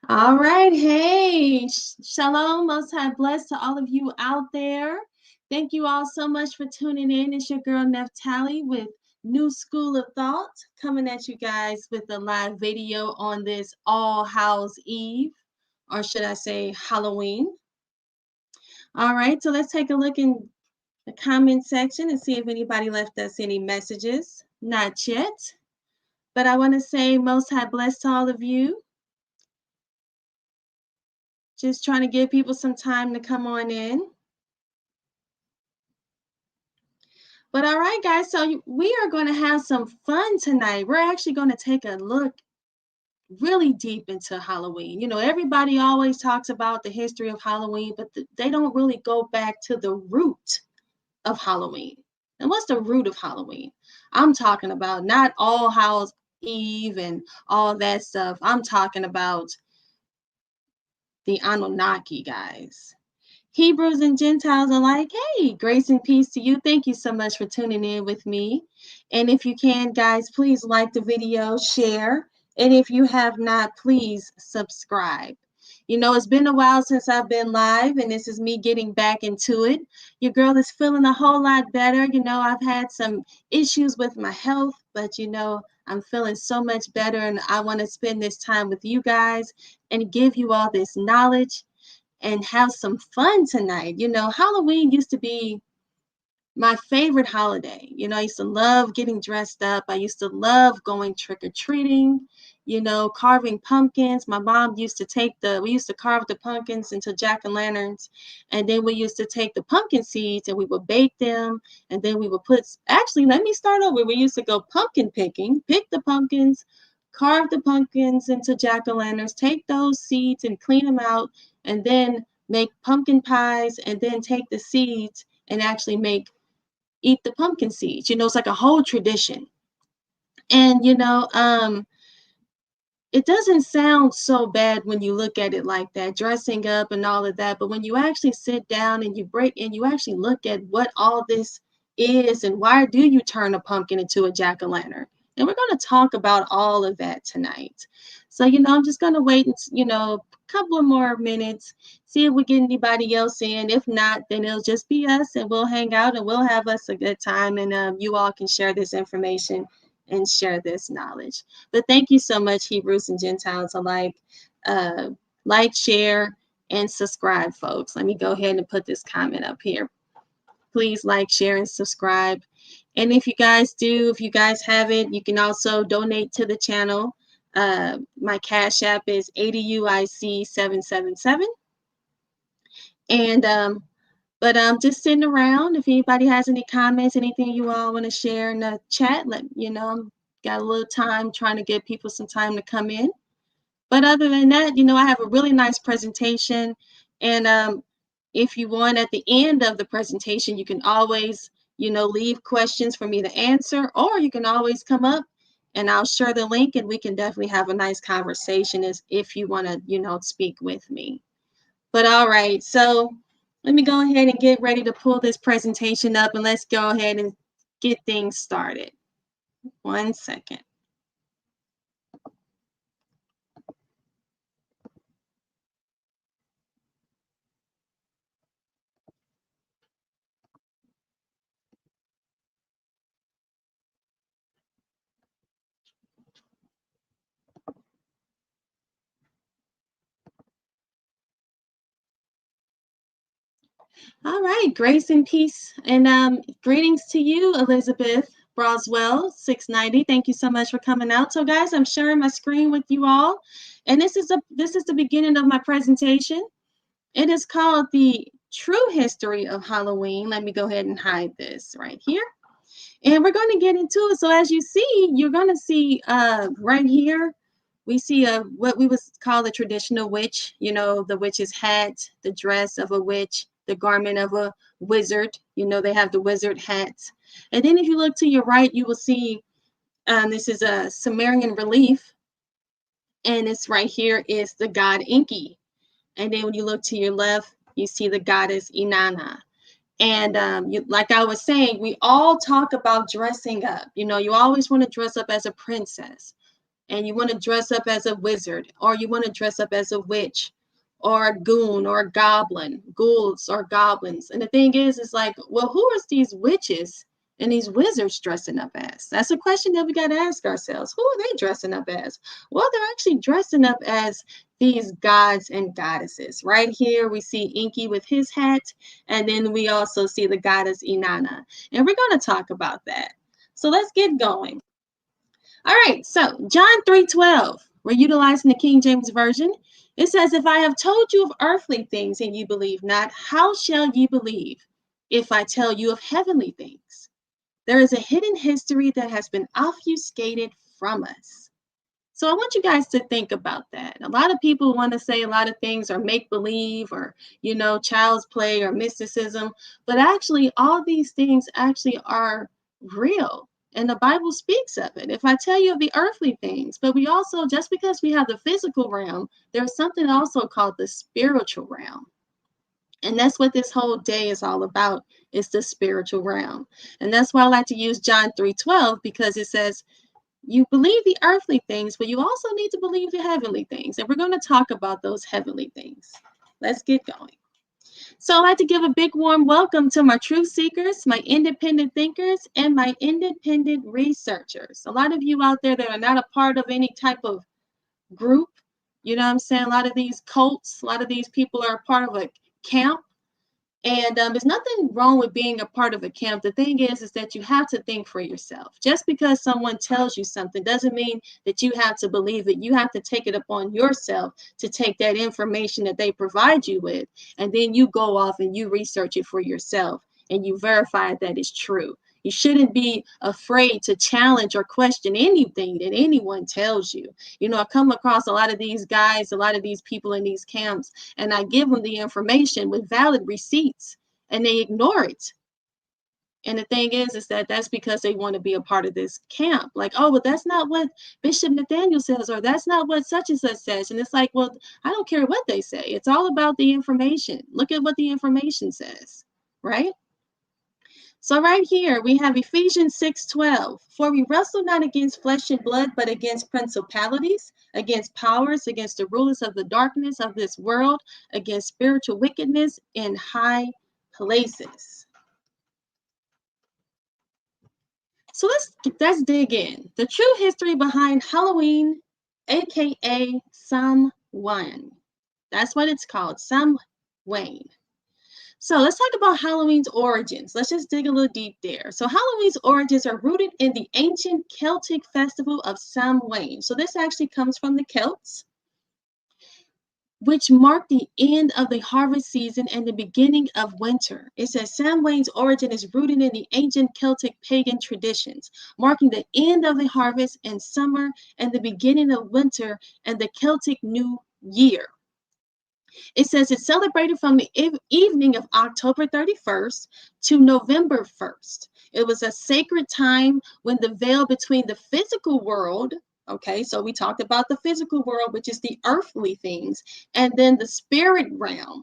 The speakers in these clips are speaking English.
All right. Hey, shalom, most high blessed to all of you out there. Thank you all so much for tuning in. It's your girl Neftali with New School of Thought coming at you guys with a live video on this All Hallows Eve, or should I say Halloween. All right, so let's take a look in the comment section and see if anybody left us any messages. Not yet, but I want to say most high blessed to all of you. Just trying to give people some time to come on in. But all right, guys, so we are going to have some fun tonight. We're actually going to take a look really deep into Halloween. You know, everybody always talks about the history of Halloween, but they don't really go back to the root of Halloween. And what's the root of Halloween? I'm talking about not All Hallows Eve and all that stuff. I'm talking about the Anunnaki, guys. Hebrews and Gentiles are like, hey, grace and peace to you. Thank you so much for tuning in with me. And if you can, guys, please like the video, share. And if you have not, please subscribe. You know, it's been a while since I've been live, and this is me getting back into it. Your girl is feeling a whole lot better. You know, I've had some issues with my health, but you know, I'm feeling so much better, and I want to spend this time with you guys and give you all this knowledge and have some fun tonight. You know, Halloween used to be my favorite holiday. You know, I used to love getting dressed up. I used to love going trick or treating, you know, carving pumpkins. My mom used to we used to carve the pumpkins into jack-o'-lanterns. And then we used to take the pumpkin seeds and we would bake them. And then we would actually, let me start over. We used to go pumpkin picking, pick the pumpkins, carve the pumpkins into jack-o'-lanterns, take those seeds and clean them out, and then make pumpkin pies, and then take the seeds and actually eat the pumpkin seeds. You know, it's like a whole tradition. And you know, it doesn't sound so bad when you look at it like that, dressing up and all of that. But when you actually sit down and you actually look at what all this is and why do you turn a pumpkin into a jack-o'-lantern? And we're going to talk about all of that tonight. So, you know, I'm just going to wait, you know, a couple of more minutes, see if we get anybody else in. If not, then it'll just be us and we'll hang out and we'll have us a good time. And you all can share this information and share this knowledge. But thank you so much, Hebrews and Gentiles alike. Uh, like, share, and subscribe, folks. Let me go ahead and put this comment up here. Please like, share, and subscribe. And if you guys have it, you can also donate to the channel. My Cash App is ADUIC777. And but I'm just sitting around. If anybody has any comments, anything you all want to share in the chat, let you know. I'm got a little time trying to give people some time to come in. But other than that, you know, I have a really nice presentation. And if you want at the end of the presentation, you can always, you know, leave questions for me to answer, or you can always come up and I'll share the link and we can definitely have a nice conversation if you want to, you know, speak with me. But all right, so let me go ahead and get ready to pull this presentation up and let's go ahead and get things started. 1 second. All right, grace and peace and greetings to you, Elizabeth Broswell, 690. Thank you so much for coming out. So, guys, I'm sharing my screen with you all, and this is the beginning of my presentation. It is called the True History of Halloween. Let me go ahead and hide this right here, and we're going to get into it. So, as you see, you're going to see right here. We see what we would call the traditional witch, you know, the witch's hat, the dress of a witch, the garment of a wizard. You know, they have the wizard hats. And then if you look to your right, you will see this is a Sumerian relief. And it's right here is the god Enki. And then when you look to your left, you see the goddess Inanna. And like I was saying, we all talk about dressing up. You know, you always want to dress up as a princess. and you want to dress up as a wizard, or you want to dress up as a witch, or a goon, or a goblin, ghouls or goblins. And the thing is, it's like, well, who is these witches and these wizards dressing up as? That's a question that we got to ask ourselves. Who are they dressing up as? Well, they're actually dressing up as these gods and goddesses. Right here, we see Inky with his hat, and then we also see the goddess Inanna. And we're going to talk about that. So let's get going. All right, so John 3:12, we're utilizing the King James Version. It says, if I have told you of earthly things and you believe not, how shall you believe if I tell you of heavenly things? There is a hidden history that has been obfuscated from us. So I want you guys to think about that. A lot of people want to say a lot of things are make believe or, child's play or mysticism, but actually all these things actually are real. And the Bible speaks of it. If I tell you of the earthly things, but we also, just because we have the physical realm, there's something also called the spiritual realm. And that's what this whole day is all about, is the spiritual realm. And that's why I like to use John 3:12, because it says, you believe the earthly things, but you also need to believe the heavenly things. And we're going to talk about those heavenly things. Let's get going. So I'd like to give a big warm welcome to my truth seekers, my independent thinkers, and my independent researchers. A lot of you out there that are not a part of any type of group, you know what I'm saying? A lot of these cults, a lot of these people are a part of a camp. And there's nothing wrong with being a part of a camp. The thing is that you have to think for yourself. Just because someone tells you something doesn't mean that you have to believe it. You have to take it upon yourself to take that information that they provide you with, and then you go off and you research it for yourself and you verify that it's true. You shouldn't be afraid to challenge or question anything that anyone tells you. I come across a lot of these guys, a lot of these people in these camps, and I give them the information with valid receipts, and they ignore it. And the thing is that that's because they want to be a part of this camp. Like, oh, well, that's not what Bishop Nathaniel says, or that's not what such and such says. And it's like, well, I don't care what they say. It's all about the information. Look at what the information says, right? So right here, we have Ephesians 6:12. For we wrestle not against flesh and blood, but against principalities, against powers, against the rulers of the darkness of this world, against spiritual wickedness in high places. So let's dig in. The true history behind Halloween, aka Samhain. That's what it's called, Samhain. So let's talk about Halloween's origins. Let's just dig a little deep there. So Halloween's origins are rooted in the ancient Celtic festival of Samhain. So this actually comes from the Celts, which marked the end of the harvest season and the beginning of winter. It says Samhain's origin is rooted in the ancient Celtic pagan traditions, marking the end of the harvest and summer and the beginning of winter and the Celtic New Year. It says it's celebrated from the evening of October 31st to November 1st. It was a sacred time when the veil between the physical world, okay, so we talked about the physical world, which is the earthly things, and then the spirit realm,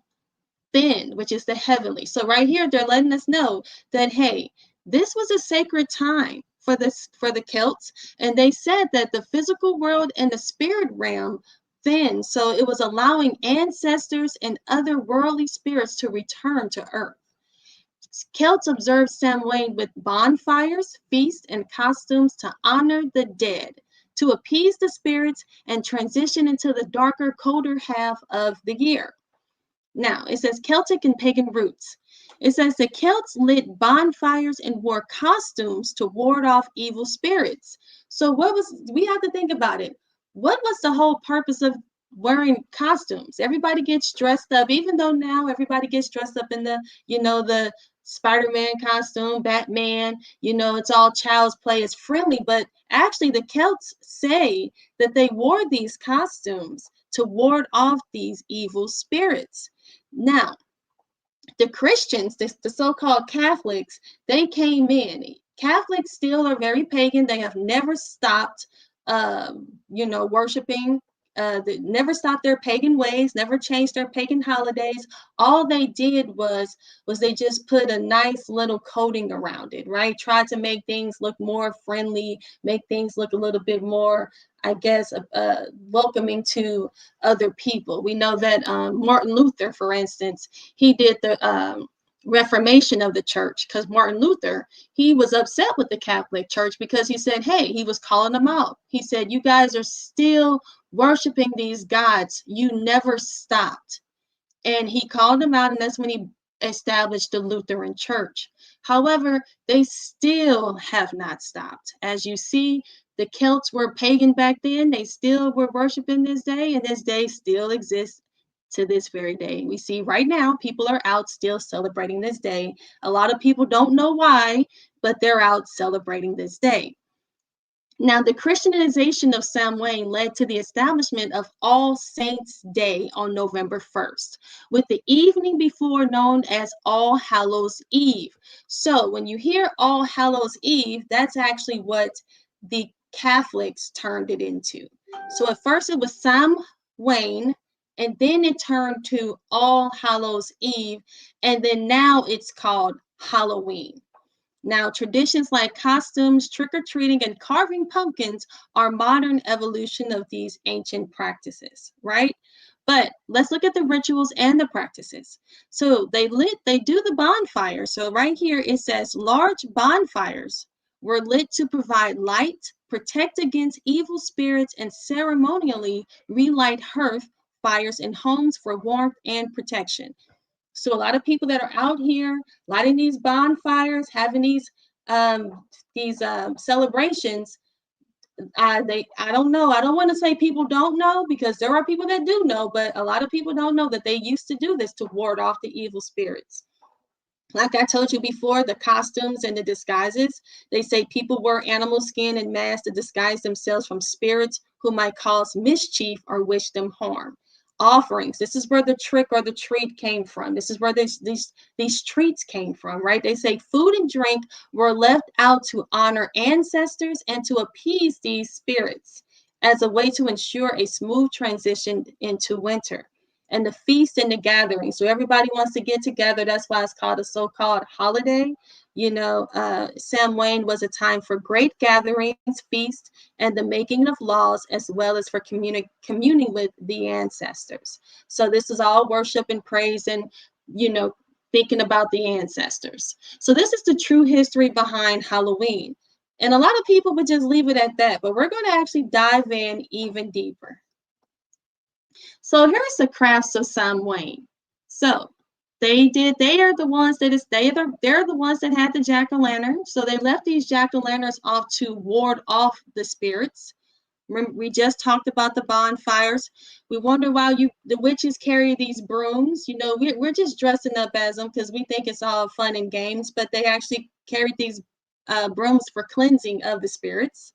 thin, which is the heavenly. So right here, they're letting us know that, hey, this was a sacred time for the Celts, and they said that the physical world and the spirit realm thin, so it was allowing ancestors and other worldly spirits to return to earth. Celts observed Samhain with bonfires, feasts, and costumes to honor the dead, to appease the spirits, and transition into the darker, colder half of the year. Now, it says Celtic and pagan roots. It says the Celts lit bonfires and wore costumes to ward off evil spirits. So we have to think about it. What was the whole purpose of wearing costumes? Everybody gets dressed up, even though now everybody gets dressed up in the Spider-Man costume, Batman, it's all child's play, it's friendly, but actually the Celts say that they wore these costumes to ward off these evil spirits. Now, the Christians, the so-called Catholics, they came in. Catholics still are very pagan. They have never stopped, worshiping They never stopped their pagan ways, never changed their pagan holidays. All they did was they just put a nice little coating around it, right? Tried to make things look more friendly, make things look a little bit more, I guess, welcoming to other people. We know that Martin Luther, for instance, he did the reformation of the church, because Martin Luther, he was upset with the Catholic Church because he said, hey, he was calling them out. He said, you guys are still worshiping these gods. You never stopped. And he called them out, and that's when he established the Lutheran Church. However, they still have not stopped. As you see, the Celts were pagan back then. They still were worshiping this day, and this day still exists to this very day. We see right now people are out still celebrating this day. A lot of people don't know why, but they're out celebrating this day. Now, the Christianization of Samhain led to the establishment of All Saints' Day on November 1st, with the evening before known as All Hallows' Eve. So, when you hear All Hallows' Eve, that's actually what the Catholics turned it into. So, at first it was Samhain, and then it turned to All Hallows' Eve, and then now it's called Halloween. Now, traditions like costumes, trick-or-treating, and carving pumpkins are modern evolution of these ancient practices, right? But let's look at the rituals and the practices. So they do the bonfire. So right here it says large bonfires were lit to provide light, protect against evil spirits, and ceremonially relight hearth fires in homes for warmth and protection. So a lot of people that are out here lighting these bonfires, having these celebrations, I don't know. I don't want to say people don't know, because there are people that do know, but a lot of people don't know that they used to do this to ward off the evil spirits. Like I told you before, the costumes and the disguises, they say people wear animal skin and masks to disguise themselves from spirits who might cause mischief or wish them harm. Offerings, this is where the trick or the treat came from. This is where these treats came from, right? They say food and drink were left out to honor ancestors and to appease these spirits as a way to ensure a smooth transition into winter. And the feast and the gathering. So everybody wants to get together. That's why it's called a so-called holiday. Samhain was a time for great gatherings, feast, and the making of laws, as well as for communing with the ancestors. So this is all worship and praise and, thinking about the ancestors. So this is the true history behind Halloween. And a lot of people would just leave it at that, but we're going to actually dive in even deeper. So here's the crafts of Samhain. So they are the ones they're the ones that had the jack-o'-lantern. So they left these jack-o'-lanterns off to ward off the spirits. Remember, we just talked about the bonfires. We wonder why the witches carry these brooms. We're just dressing up as them because we think it's all fun and games, but they actually carried these brooms for cleansing of the spirits,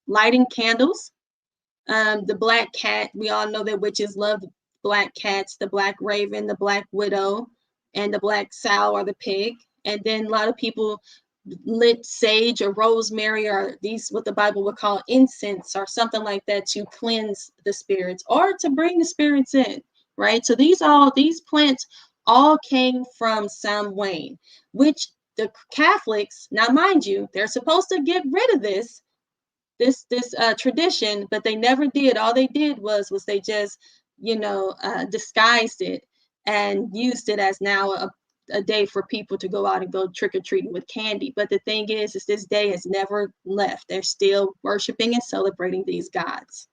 lighting candles. The black cat, we all know that witches love black cats, the black raven, the black widow, and the black sow or the pig. And then a lot of people lit sage or rosemary, or these what the Bible would call incense or something like that, to cleanse the spirits or to bring the spirits in, right? So these plants all came from Samhain, which the Catholics, now mind you, they're supposed to get rid of this tradition, but they never did. All they did was they just disguised it and used it as now a day for people to go out and go trick-or-treating with candy. But the thing is this day has never left. They're still worshiping and celebrating these gods.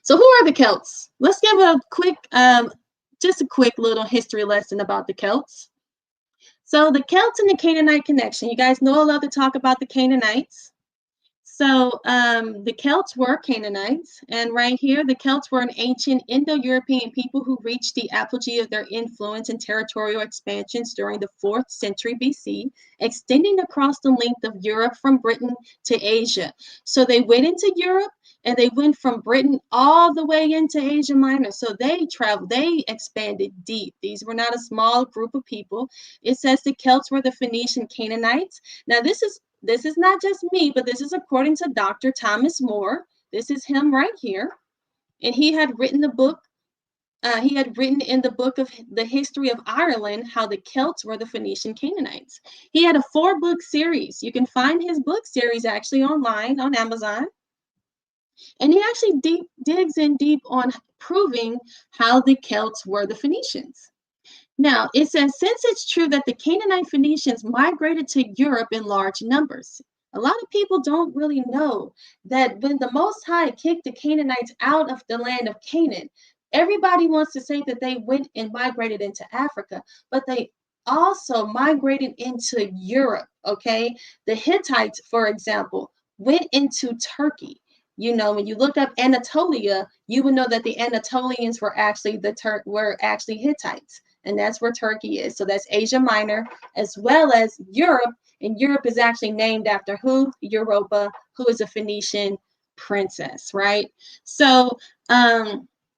So who are the Celts? Let's give a quick little history lesson about the Celts. So the Celts and the Canaanite connection. You guys know I love to talk about the Canaanites. So the Celts were Canaanites, and right here, the Celts were an ancient Indo-European people who reached the apogee of their influence and territorial expansions during the 4th century BC, extending across the length of Europe from Britain to Asia. So they went into Europe, and they went from Britain all the way into Asia Minor. So they expanded deep. These were not a small group of people. It says the Celts were the Phoenician Canaanites. Now, this is not just me, but this is according to Dr. Thomas More. This is him right here. And he had written the book. He had written in the book of the history of Ireland how the Celts were the Phoenician Canaanites. He had a 4-book series. You can find his book series actually online on Amazon. And he actually digs in deep on proving how the Celts were the Phoenicians. Now, it says, since it's true that the Canaanite Phoenicians migrated to Europe in large numbers, a lot of people don't really know that when the Most High kicked the Canaanites out of the land of Canaan, everybody wants to say that they went and migrated into Africa, but they also migrated into Europe, okay? The Hittites, for example, went into Turkey. You know, when you look up Anatolia, you would know that the Anatolians were actually Hittites, and that's where Turkey is. So that's Asia Minor, as well as Europe. And Europe is actually named after who? Europa, who is a Phoenician princess, right? So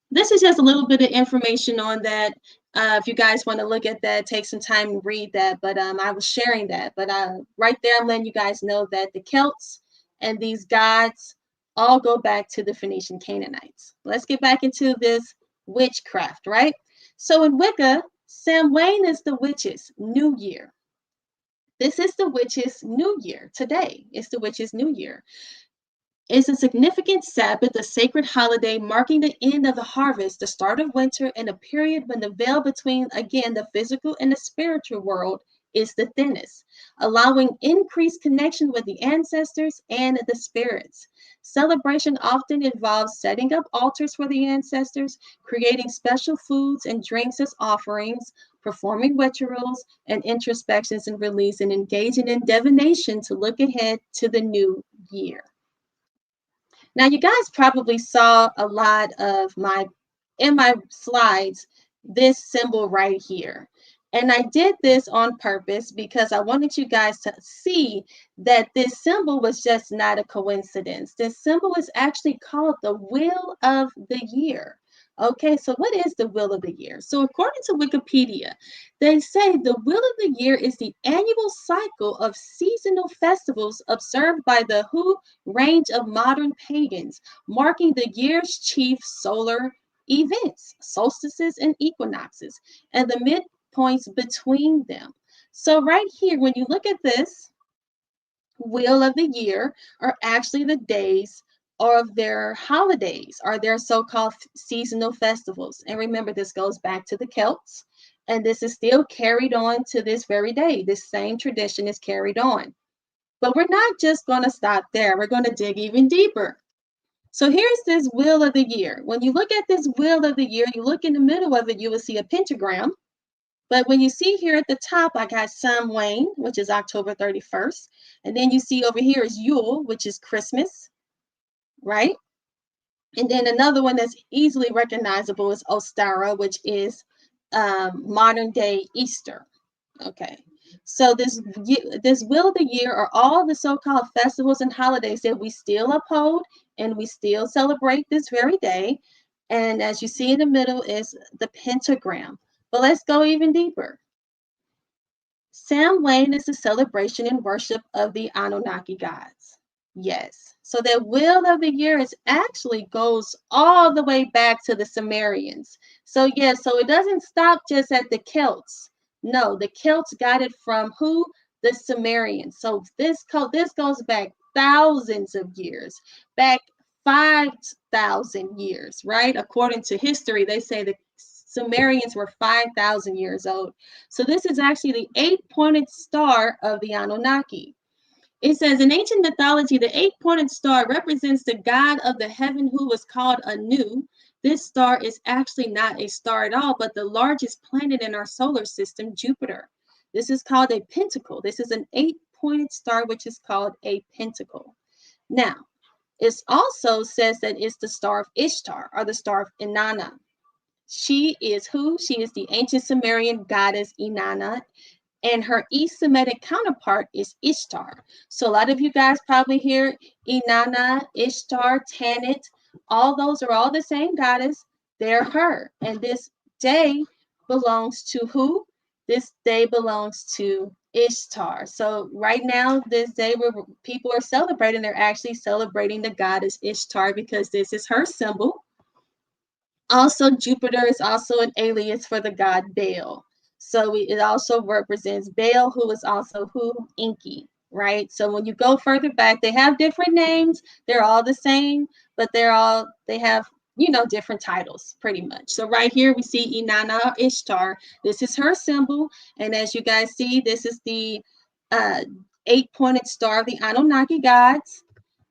this is just a little bit of information on that. If you guys want to look at that, take some time and read that. But I was sharing that. But right there, I'm letting you guys know that the Celts and these gods all go back to the Phoenician Canaanites. Let's get back into this witchcraft, right? So in Wicca, Samhain is the witches' new year. This is the witches' new year. Today is the witches' new year. It's a significant Sabbath, a sacred holiday marking the end of the harvest, the start of winter, and a period when the veil between, again, the physical and the spiritual world is the thinnest, allowing increased connection with the ancestors and the spirits. Celebration often involves setting up altars for the ancestors, creating special foods and drinks as offerings, performing rituals and introspections and release, and engaging in divination to look ahead to the new year. Now, you guys probably saw a lot of in my slides, this symbol right here. And I did this on purpose because I wanted you guys to see that this symbol was just not a coincidence. This symbol is actually called the Wheel of the Year. Okay, so what is the Wheel of the Year? So according to Wikipedia, they say the Wheel of the Year is the annual cycle of seasonal festivals observed by the who range of modern pagans, marking the year's chief solar events, solstices and equinoxes, and the midpoints between them. So right here, when you look at this wheel of the year, are actually the days of their holidays, or their so-called seasonal festivals. And remember, this goes back to the Celts, and this is still carried on to this very day. This same tradition is carried on. But we're not just going to stop there. We're going to dig even deeper. So here's this wheel of the year. When you look at this wheel of the year, you look in the middle of it, you will see a pentagram. But when you see here at the top, I got Samhain, which is October 31st. And then you see over here is Yule, which is Christmas, right? And then another one that's easily recognizable is Ostara, which is modern day Easter. Okay. So this wheel of the year are all the so-called festivals and holidays that we still uphold and we still celebrate this very day. And as you see in the middle is the pentagram. But let's go even deeper. Samhain is a celebration and worship of the Anunnaki gods. Yes. So that wheel of the year is actually goes all the way back to the Sumerians. So yes, so it doesn't stop just at the Celts. No, the Celts got it from who? The Sumerians. So this goes back thousands of years, back 5,000 years, right? According to history, they say the Sumerians were 5,000 years old. So this is actually the 8-pointed star of the Anunnaki. It says in ancient mythology, the 8-pointed star represents the god of the heaven who was called Anu. This star is actually not a star at all, but the largest planet in our solar system, Jupiter. This is called a pentacle. This is an 8-pointed star, which is called a pentacle. Now, it also says that it's the star of Ishtar, or the star of Inanna. She is who? She is the ancient Sumerian goddess Inanna, and her East Semitic counterpart is Ishtar. So a lot of you guys probably hear Inanna, Ishtar, Tanit. All those are all the same goddess. They're her. And this day belongs to who? This day belongs to Ishtar. So right now, this day where people are celebrating, they're actually celebrating the goddess Ishtar because this is her symbol. Also, Jupiter is also an alias for the god Baal. So it also represents Baal, who is also who? Enki, right? So when you go further back, they have different names. They're all the same, but they have, different titles pretty much. So right here we see Inanna Ishtar. This is her symbol. And as you guys see, this is the uh, eight-pointed star of the Anunnaki gods.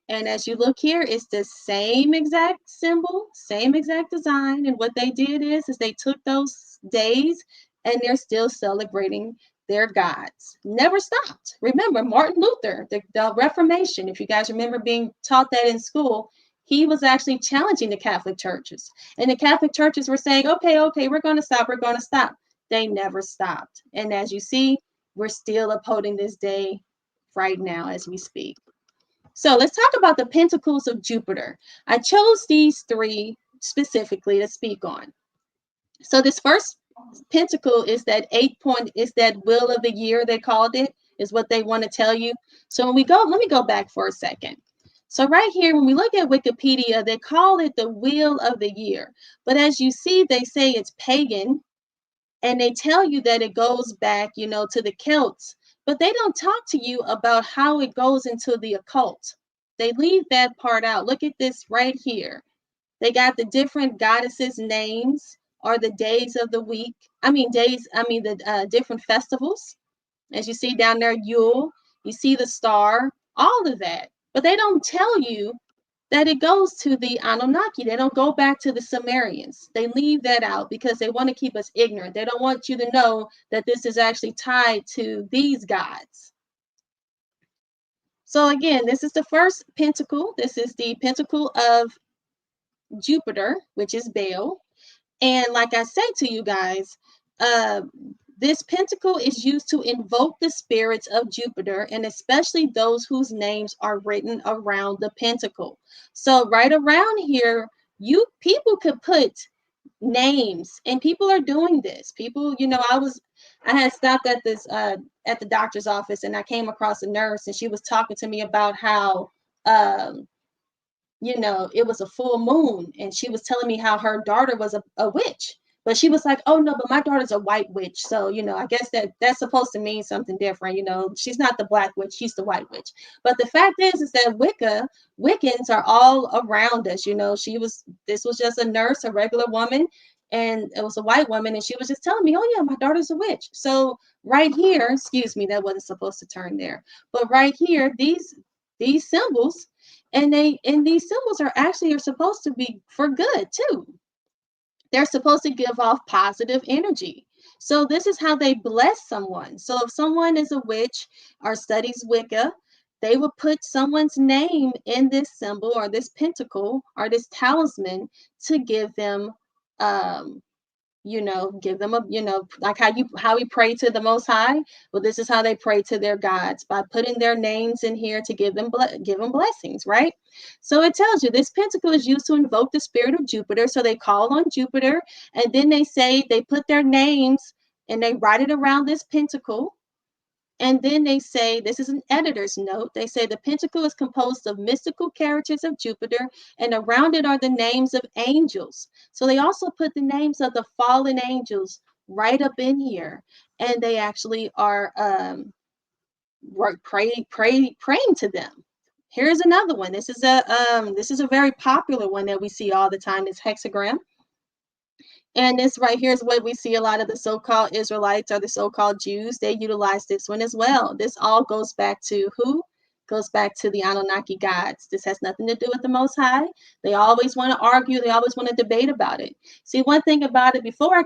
And as you look here, it's the same exact symbol, same exact design. And what they did is they took those days and they're still celebrating their gods. Never stopped. Remember, Martin Luther, the Reformation, if you guys remember being taught that in school, he was actually challenging the Catholic churches. And the Catholic churches were saying, okay, we're going to stop, we're going to stop. They never stopped. And as you see, we're still upholding this day right now as we speak. So let's talk about the pentacles of Jupiter. I chose these three specifically to speak on. So this first pentacle is that 8-point, is that wheel of the year, they called it, is what they want to tell you. So when we go, let me go back for a second. So right here, when we look at Wikipedia, they call it the wheel of the year. But as you see, they say it's pagan, and they tell you that it goes back, to the Celts, but they don't talk to you about how it goes into the occult. They leave that part out. Look at this right here. They got the different goddesses' names or the days of the week. The different festivals. As you see down there, Yule, you see the star, all of that. But they don't tell you that it goes to the Anunnaki. They don't go back to the Sumerians. They leave that out because they want to keep us ignorant. They don't want you to know that this is actually tied to these gods. So again, this is the first pentacle. This is the pentacle of Jupiter, which is Baal. And like I said to you guys, this pentacle is used to invoke the spirits of Jupiter, and especially those whose names are written around the pentacle. So right around here, people could put names, and people are doing this. People, I had stopped at this at the doctor's office, and I came across a nurse, and she was talking to me about how it was a full moon, and she was telling me how her daughter was a witch. But she was like, oh no, but my daughter's a white witch. So, I guess that's supposed to mean something different. She's not the black witch, she's the white witch. But the fact is that Wiccans are all around us. This was just a nurse, a regular woman, and it was a white woman, and she was just telling me, oh yeah, my daughter's a witch. So right here, excuse me, that wasn't supposed to turn there. But right here, these symbols, and these symbols are supposed to be for good too. They're supposed to give off positive energy. So this is how they bless someone. So if someone is a witch or studies Wicca, they will put someone's name in this symbol or this pentacle or this talisman to give them give them like how we pray to the Most High. Well, this is how they pray to their gods, by putting their names in here to give them blessings, right? So it tells you this pentacle is used to invoke the spirit of Jupiter. So they call on Jupiter, and then they put their names and they write it around this pentacle. And then they say, this is an editor's note, they say the pentacle is composed of mystical characters of Jupiter, and around it are the names of angels. So they also put the names of the fallen angels right up in here. And they actually are praying to them. Here's another one. This is a very popular one that we see all the time, this hexagram. And this right here is what we see a lot of the so-called Israelites or the so-called Jews. They utilize this one as well. This all goes back to who? Goes back to the Anunnaki gods. This has nothing to do with the Most High. They always want to argue. They always want to debate about it. See, one thing about it, before I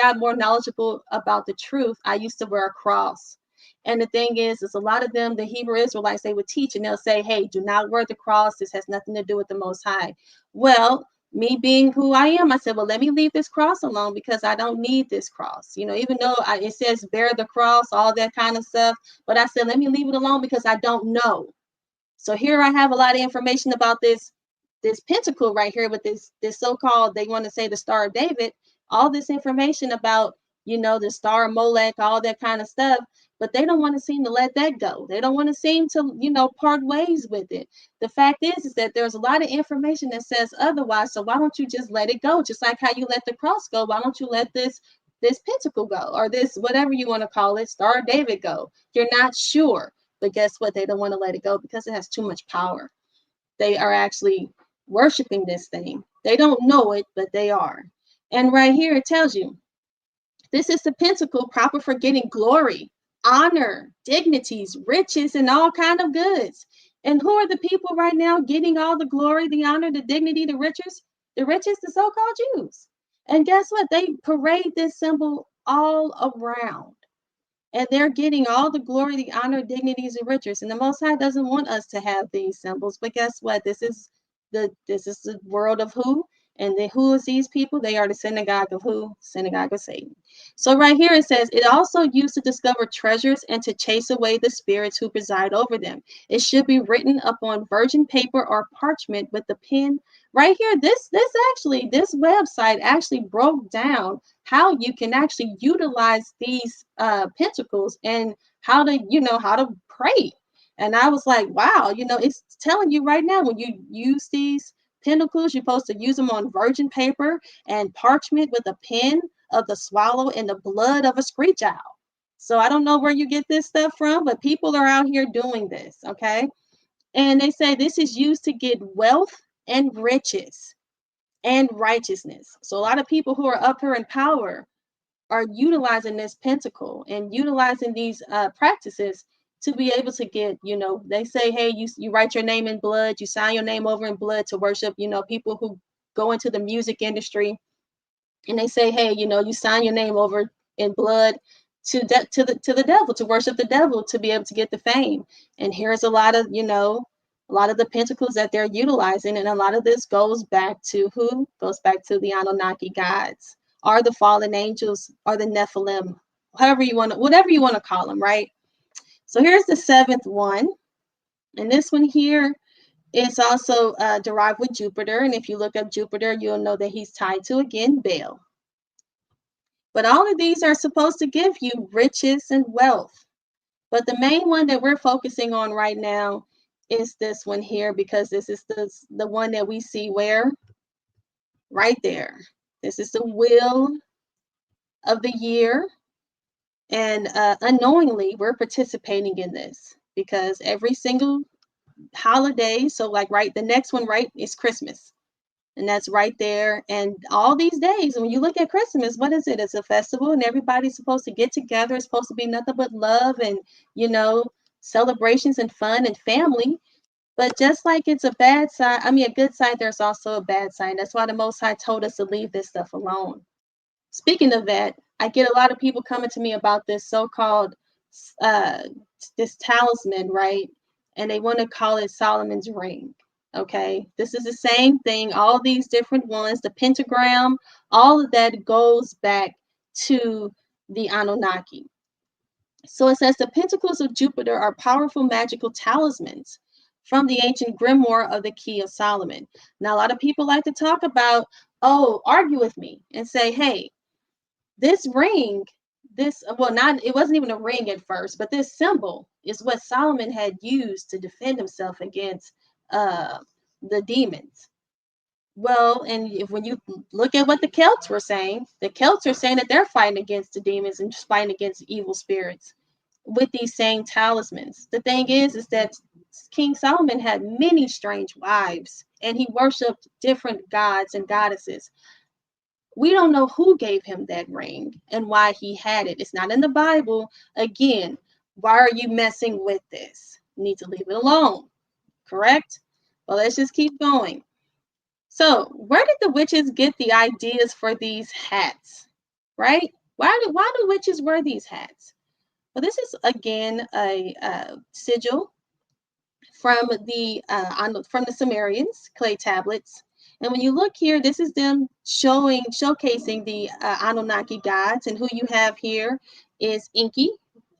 got more knowledgeable about the truth, I used to wear a cross. And the thing is a lot of them, the Hebrew Israelites, they would teach and they'll say, hey, do not wear the cross. This has nothing to do with the Most High. Well, me being who I am, I said, well, let me leave this cross alone because I don't need this cross. Even though it says bear the cross, all that kind of stuff. But I said, let me leave it alone because I don't know. So here I have a lot of information about this pentacle right here with this so-called, they want to say the Star of David, all this information about the star of Molech, all that kind of stuff. But they don't want to seem to let that go. They don't want to seem to, part ways with it. The fact is that there's a lot of information that says otherwise. So why don't you just let it go? Just like how you let the cross go. Why don't you let this pentacle go, or this, whatever you want to call it, Star of David go? You're not sure. But guess what? They don't want to let it go because it has too much power. They are actually worshiping this thing. They don't know it, but they are. And right here it tells you, this is the pentacle proper for getting glory, honor, dignities, riches, and all kind of goods. And who are the people right now getting all the glory, the honor, the dignity, the riches? The riches, the so-called Jews. And guess what? They parade this symbol all around. And they're getting all the glory, the honor, dignities, and riches. And the Most High doesn't want us to have these symbols. But guess what? This is the world of who? And then who is these people? They are the synagogue of who? Synagogue of Satan. So right here it says, it also used to discover treasures and to chase away the spirits who preside over them. It should be written upon virgin paper or parchment with the pen. Right here, this website actually broke down how you can actually utilize these pentacles and how to pray. And I was like, wow, it's telling you right now, when you use these pentacles, you're supposed to use them on virgin paper and parchment with a pen of the swallow and the blood of a screech owl. So I don't know where you get this stuff from, but people are out here doing this, okay? And they say this is used to get wealth and riches and righteousness. So a lot of people who are up here in power are utilizing this pentacle and utilizing these practices to be able to get, they say, hey, you write your name in blood, you sign your name over in blood to worship, people who go into the music industry, and they say, hey, you sign your name over in blood to the devil, to worship the devil, to be able to get the fame. And here's a lot of the pentacles that they're utilizing, and a lot of this goes back to who? Goes back to the Anunnaki gods, or the fallen angels, or the Nephilim, whatever you want to call them, right? So here's the seventh one, and this one here is also derived with Jupiter. And if you look up Jupiter, you'll know that he's tied to, again, Baal. But all of these are supposed to give you riches and wealth. But the main one that we're focusing on right now is this one here, because this is the one that we see where? Right there. This is the wheel of the year. And unknowingly, we're participating in this because every single holiday, so like, right, the next one, right, is Christmas. And that's right there. And all these days, when you look at Christmas, what is it? It's a festival, and everybody's supposed to get together. It's supposed to be nothing but love and, celebrations and fun and family. But just like it's a bad side, a good side, there's also a bad side. That's why the Most High told us to leave this stuff alone. Speaking of that, I get a lot of people coming to me about this so-called uh, this talisman, right? And they want to call it Solomon's ring. Okay, this is the same thing. All these different ones, the pentagram, all of that goes back to the Anunnaki. So it says the pentacles of Jupiter are powerful magical talismans from the ancient grimoire of the Key of Solomon. Now, a lot of people like to talk about, argue with me and say, hey, this ring, it wasn't even a ring at first, but this symbol is what Solomon had used to defend himself against the demons. Well, and when you look at what the Celts were saying, the Celts are saying that they're fighting against the demons and fighting against evil spirits with these same talismans. The thing is that King Solomon had many strange wives, and he worshipped different gods and goddesses. We don't know who gave him that ring and why he had it. It's not in the Bible. Again, why are you messing with this? You need to leave it alone. Correct? Well, let's just keep going. So, where did the witches get the ideas for these hats? Right? Why do witches wear these hats? Well, this is again a sigil from the Sumerians, clay tablets. And when you look here, this is them showcasing the Anunnaki gods. And who you have here is Enki.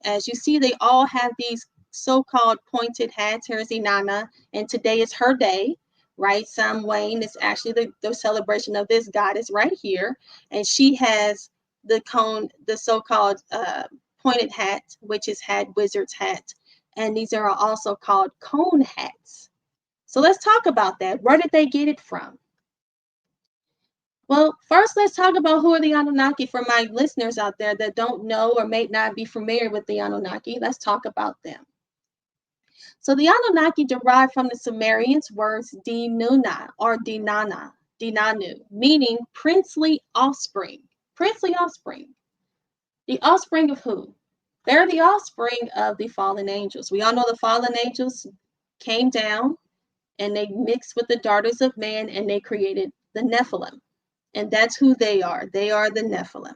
As you see, they all have these so-called pointed hats. Here's Inanna, and today is her day, right? Samhain is actually the celebration of this goddess right here. And she has the cone, the so-called pointed hat, witch's hat, wizard's hat, and these are also called cone hats. So let's talk about that. Where did they get it from? Well, first let's talk about who are the Anunnaki for my listeners out there that don't know or may not be familiar with the Anunnaki. Let's talk about them. So the Anunnaki derived from the Sumerians words Dinuna or Dinanu, meaning princely offspring. Princely offspring. The offspring of who? They're the offspring of the fallen angels. We all know the fallen angels came down and they mixed with the daughters of man and they created the Nephilim. And that's who they are. They are the Nephilim.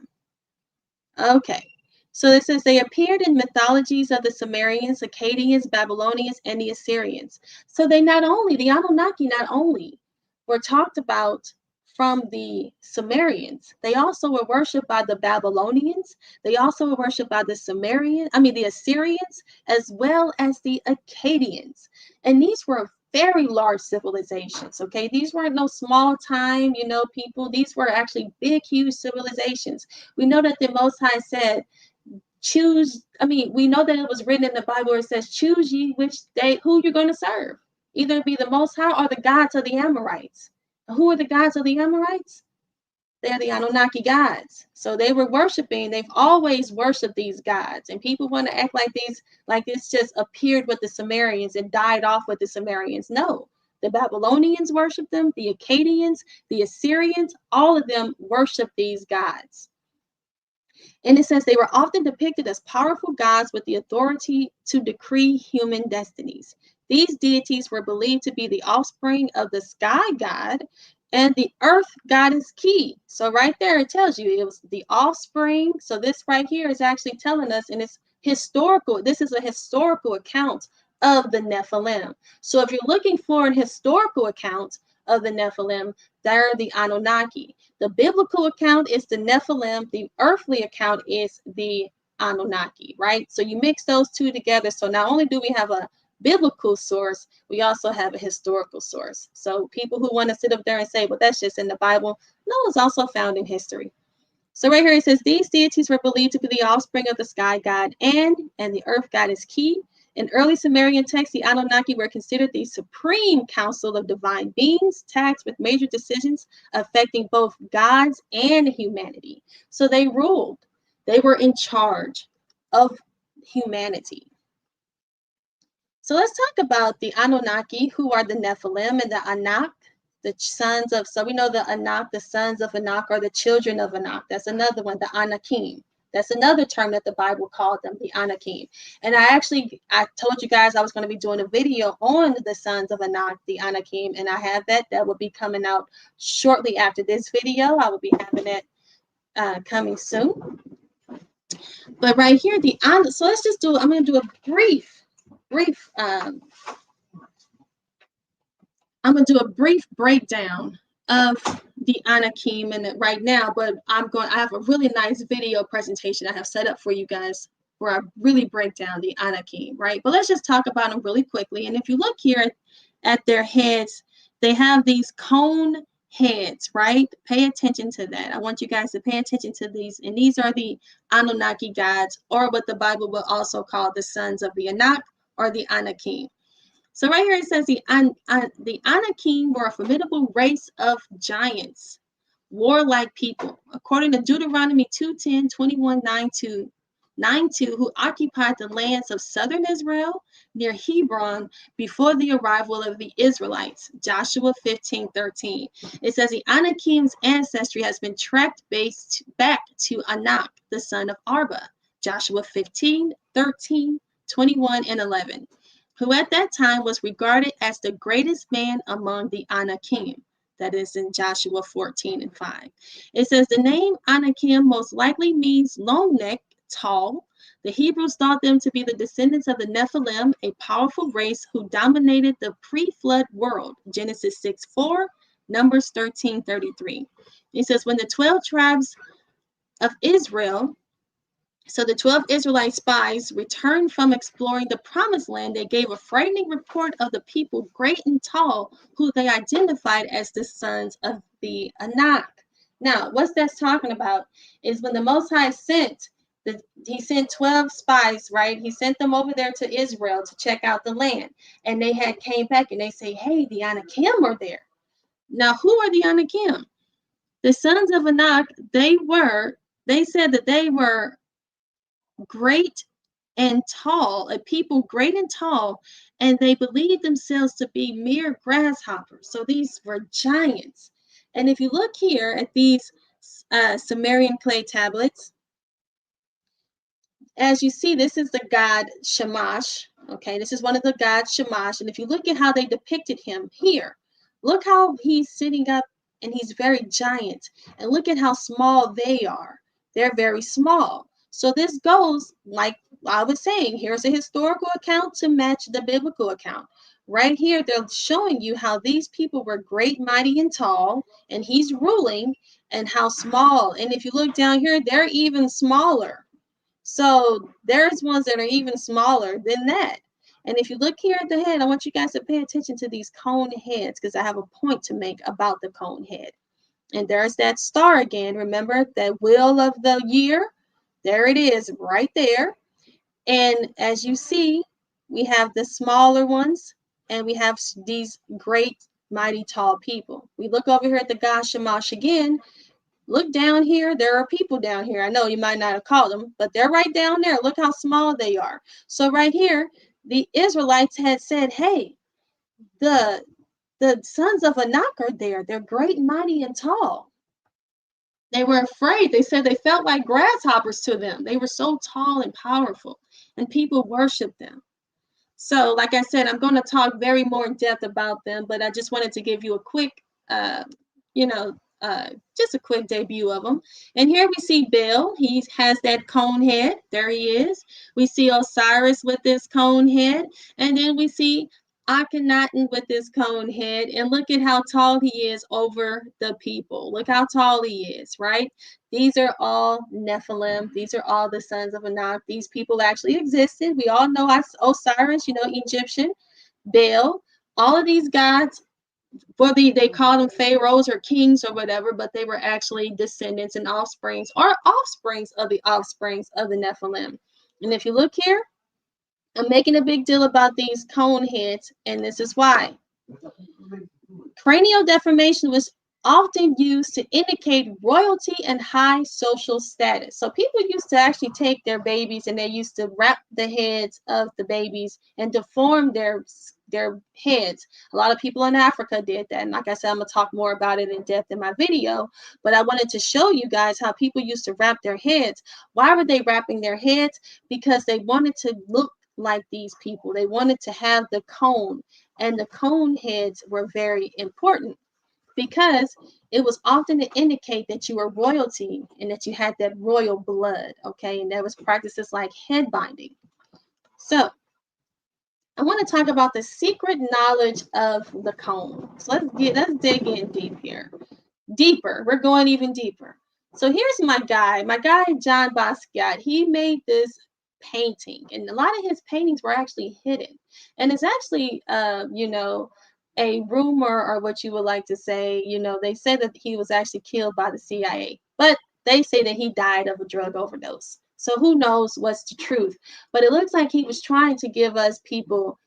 Okay. So it says they appeared in mythologies of the Sumerians, Akkadians, Babylonians, and the Assyrians. So the Anunnaki not only were talked about from the Sumerians, they also were worshipped by the Babylonians. They also were worshipped by the Assyrians, as well as the Akkadians. And these were very large civilizations. Okay, these weren't no small time, people. These were actually big, huge civilizations. We know that the Most High said, we know that it was written in the Bible where it says, choose ye who you're going to serve. Either be the Most High or the gods of the Amorites. Who are the gods of the Amorites? They're the Anunnaki gods. So they've always worshiped these gods. And people want to act like this just appeared with the Sumerians and died off with the Sumerians. No, the Babylonians worshiped them, the Akkadians, the Assyrians, all of them worship these gods. And it says they were often depicted as powerful gods with the authority to decree human destinies. These deities were believed to be the offspring of the sky god and the earth goddess Ki. So right there, it tells you it was the offspring. So this right here is actually telling us, and it's historical. This is a historical account of the Nephilim. So if you're looking for an historical account of the Nephilim, they're the Anunnaki. The biblical account is the Nephilim. The earthly account is the Anunnaki, right? So you mix those two together. So not only do we have a biblical source, we also have a historical source. So people who want to sit up there and say, well, that's just in the Bible, no, it's also found in history. So right here it says these deities were believed to be the offspring of the sky god and the earth goddess Ki. In early Sumerian texts, the Anunnaki were considered the supreme council of divine beings, tasked with major decisions affecting both gods and humanity. So they ruled. They were in charge of humanity. So let's talk about the Anunnaki, who are the Nephilim, and the Anak, the sons of, so we know the Anak, the sons of Anak, are the children of Anak. That's another one, the Anakim. That's another term that the Bible called them, the Anakim. And I told you guys I was going to be doing a video on the sons of Anak, the Anakim, and I have that. That will be coming out shortly after this video. I will be having it coming soon. But right here, so let's just I'm going to do a brief I'm going to do a brief breakdown of the Anakim right now, but I have a really nice video presentation I have set up for you guys where I really break down the Anakim, right? But let's just talk about them really quickly. And if you look here at their heads, they have these cone heads, right? Pay attention to that. I want you guys to pay attention to these. And these are the Anunnaki gods, or what the Bible will also call the sons of the Anak or the Anakim. So right here it says the Anakim were a formidable race of giants, warlike people. According to Deuteronomy 2:10, 21, 9:2, who occupied the lands of southern Israel near Hebron before the arrival of the Israelites. Joshua 15:13. It says the Anakim's ancestry has been tracked back to Anak, the son of Arba. Joshua 15:13, 21, and 11. Who at that time was regarded as the greatest man among the Anakim. That is in Joshua 14:5. It says the name Anakim most likely means long neck, tall. The Hebrews thought them to be the descendants of the Nephilim, a powerful race who dominated the pre-flood world. Genesis 6:4, Numbers 13:33. It says when the 12 tribes of Israel, so the 12 Israelite spies returned from exploring the promised land, they gave a frightening report of the people, great and tall, who they identified as the sons of the Anak. Now, what's that's talking about is when the Most High he sent 12 spies, right? He sent them over there to Israel to check out the land. And they had came back and they say, hey, the Anakim are there. Now, who are the Anakim? The sons of Anak, they said that they were great and tall, a people great and tall, and they believed themselves to be mere grasshoppers. So these were giants. And if you look here at these Sumerian clay tablets, as you see, this is the god Shamash. Okay, this is one of the gods Shamash. And if you look at how they depicted him here, look how he's sitting up and he's very giant. And look at how small they are. They're very small. So this goes, like I was saying, here's a historical account to match the biblical account. Right here, they're showing you how these people were great, mighty, and tall, and he's ruling, and how small. And if you look down here, they're even smaller. So there's ones that are even smaller than that. And if you look here at the head, I want you guys to pay attention to these cone heads because I have a point to make about the cone head. And there's that star again. Remember that wheel of the year? There it is right there. And as you see, we have the smaller ones and we have these great, mighty, tall people. We look over here at the god Shamash again. Look down here. There are people down here. I know you might not have called them, but they're right down there. Look how small they are. So right here, the Israelites had said, hey, the sons of Anak are there. They're great, mighty, and tall. They were afraid. They said they felt like grasshoppers to them. They were so tall and powerful, and people worshiped them. So, like I said, I'm going to talk very more in depth about them, but I just wanted to give you a quick, you know, just a quick debut of them. And here we see Bill. He has that cone head. There he is. We see Osiris with this cone head. And then we see Akhenaten with this cone head. And look at how tall he is over the people. Look how tall he is, right? These are all Nephilim. These are all the sons of Anak. These people actually existed. We all know Osiris, you know, Egyptian, Baal. All of these gods, whether they call them pharaohs or kings or whatever, but they were actually descendants and offsprings or offsprings of the Nephilim. And if you look here, I'm making a big deal about these cone heads, and this is why. Cranial deformation was often used to indicate royalty and high social status. So people used to actually take their babies and they used to wrap the heads of the babies and deform their heads. A lot of people in Africa did that. And like I said, I'm going to talk more about it in depth in my video. But I wanted to show you guys how people used to wrap their heads. Why were they wrapping their heads? Because they wanted to look like these people. They wanted to have the cone. And the cone heads were very important because it was often to indicate that you were royalty and that you had that royal blood, okay? And there was practices like head binding. So I want to talk about the secret knowledge of the cone. So let's dig in deep here. Deeper. We're going even deeper. So here's my guy John Basquiat. He made this painting, and a lot of his paintings were actually hidden. And it's actually, you know, a rumor, or what you would like to say, you know, they said that he was actually killed by the CIA, but they say that he died of a drug overdose. So who knows what's the truth? But it looks like he was trying to give us people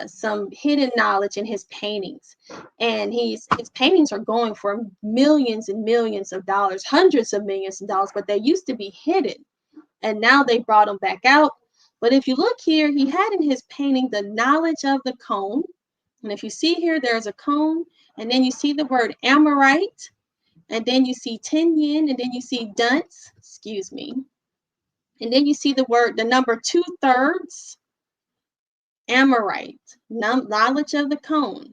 some hidden knowledge in his paintings. And his paintings are going for millions and millions of dollars, hundreds of millions of dollars, but they used to be hidden. And now they brought them back out. But if you look here, he had in his painting the knowledge of the cone. And if you see here, there's a cone, and then you see the word Amorite, and then you see 10 yin, and then you see dunce, excuse me. And then you see the number 2/3, Amorite, knowledge of the cone.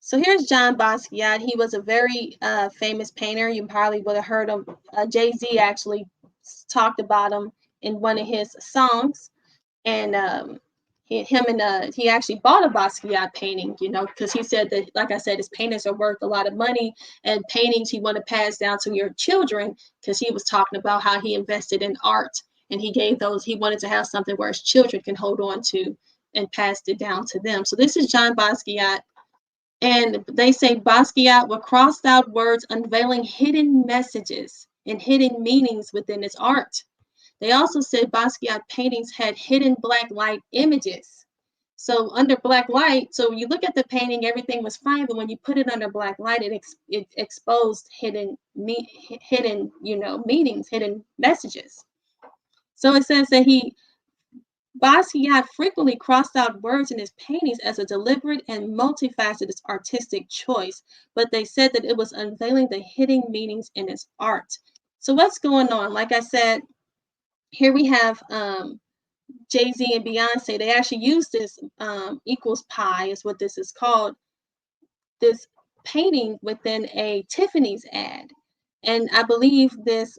So here's John Basquiat. He was a very famous painter. You probably would have heard him. Jay-Z actually talked about him in one of his songs. And he actually bought a Basquiat painting, you know, because he said that, like I said, his paintings are worth a lot of money, and paintings he want to pass down to your children, because he was talking about how he invested in art, and he wanted to have something where his children can hold on to and passed it down to them. So this is John Basquiat. And they say Basquiat with crossed out words unveiling hidden messages and hidden meanings within his art. They also said Basquiat paintings had hidden black light images. So under black light, so when you look at the painting, everything was fine, but when you put it under black light, it exposed hidden meanings, hidden messages. So it says that Basquiat frequently crossed out words in his paintings as a deliberate and multifaceted artistic choice, but they said that it was unveiling the hidden meanings in his art. So what's going on? Like I said, here we have Jay-Z and Beyonce. They actually use this equals pi is what this is called, this painting within a Tiffany's ad. And I believe this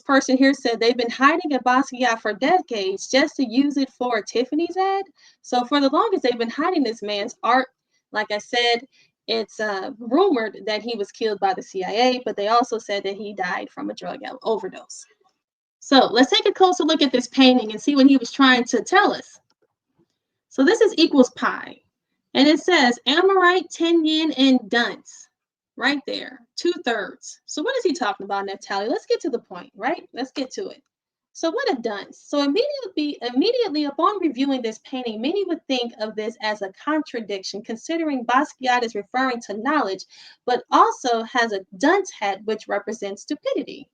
person here said they've been hiding a Basquiat for decades just to use it for a Tiffany's ad. So for the longest, they've been hiding this man's art. Like I said, it's rumored that he was killed by the CIA, but they also said that he died from a drug overdose. So let's take a closer look at this painting and see what he was trying to tell us. So this is equals pi. And it says Amorite, 10 yen, and dunce. Right there, 2/3. So what is he talking about, Natalie? Let's get to the point, right? Let's get to it. So what a dunce. So immediately upon reviewing this painting, many would think of this as a contradiction, considering Basquiat is referring to knowledge, but also has a dunce hat, which represents stupidity.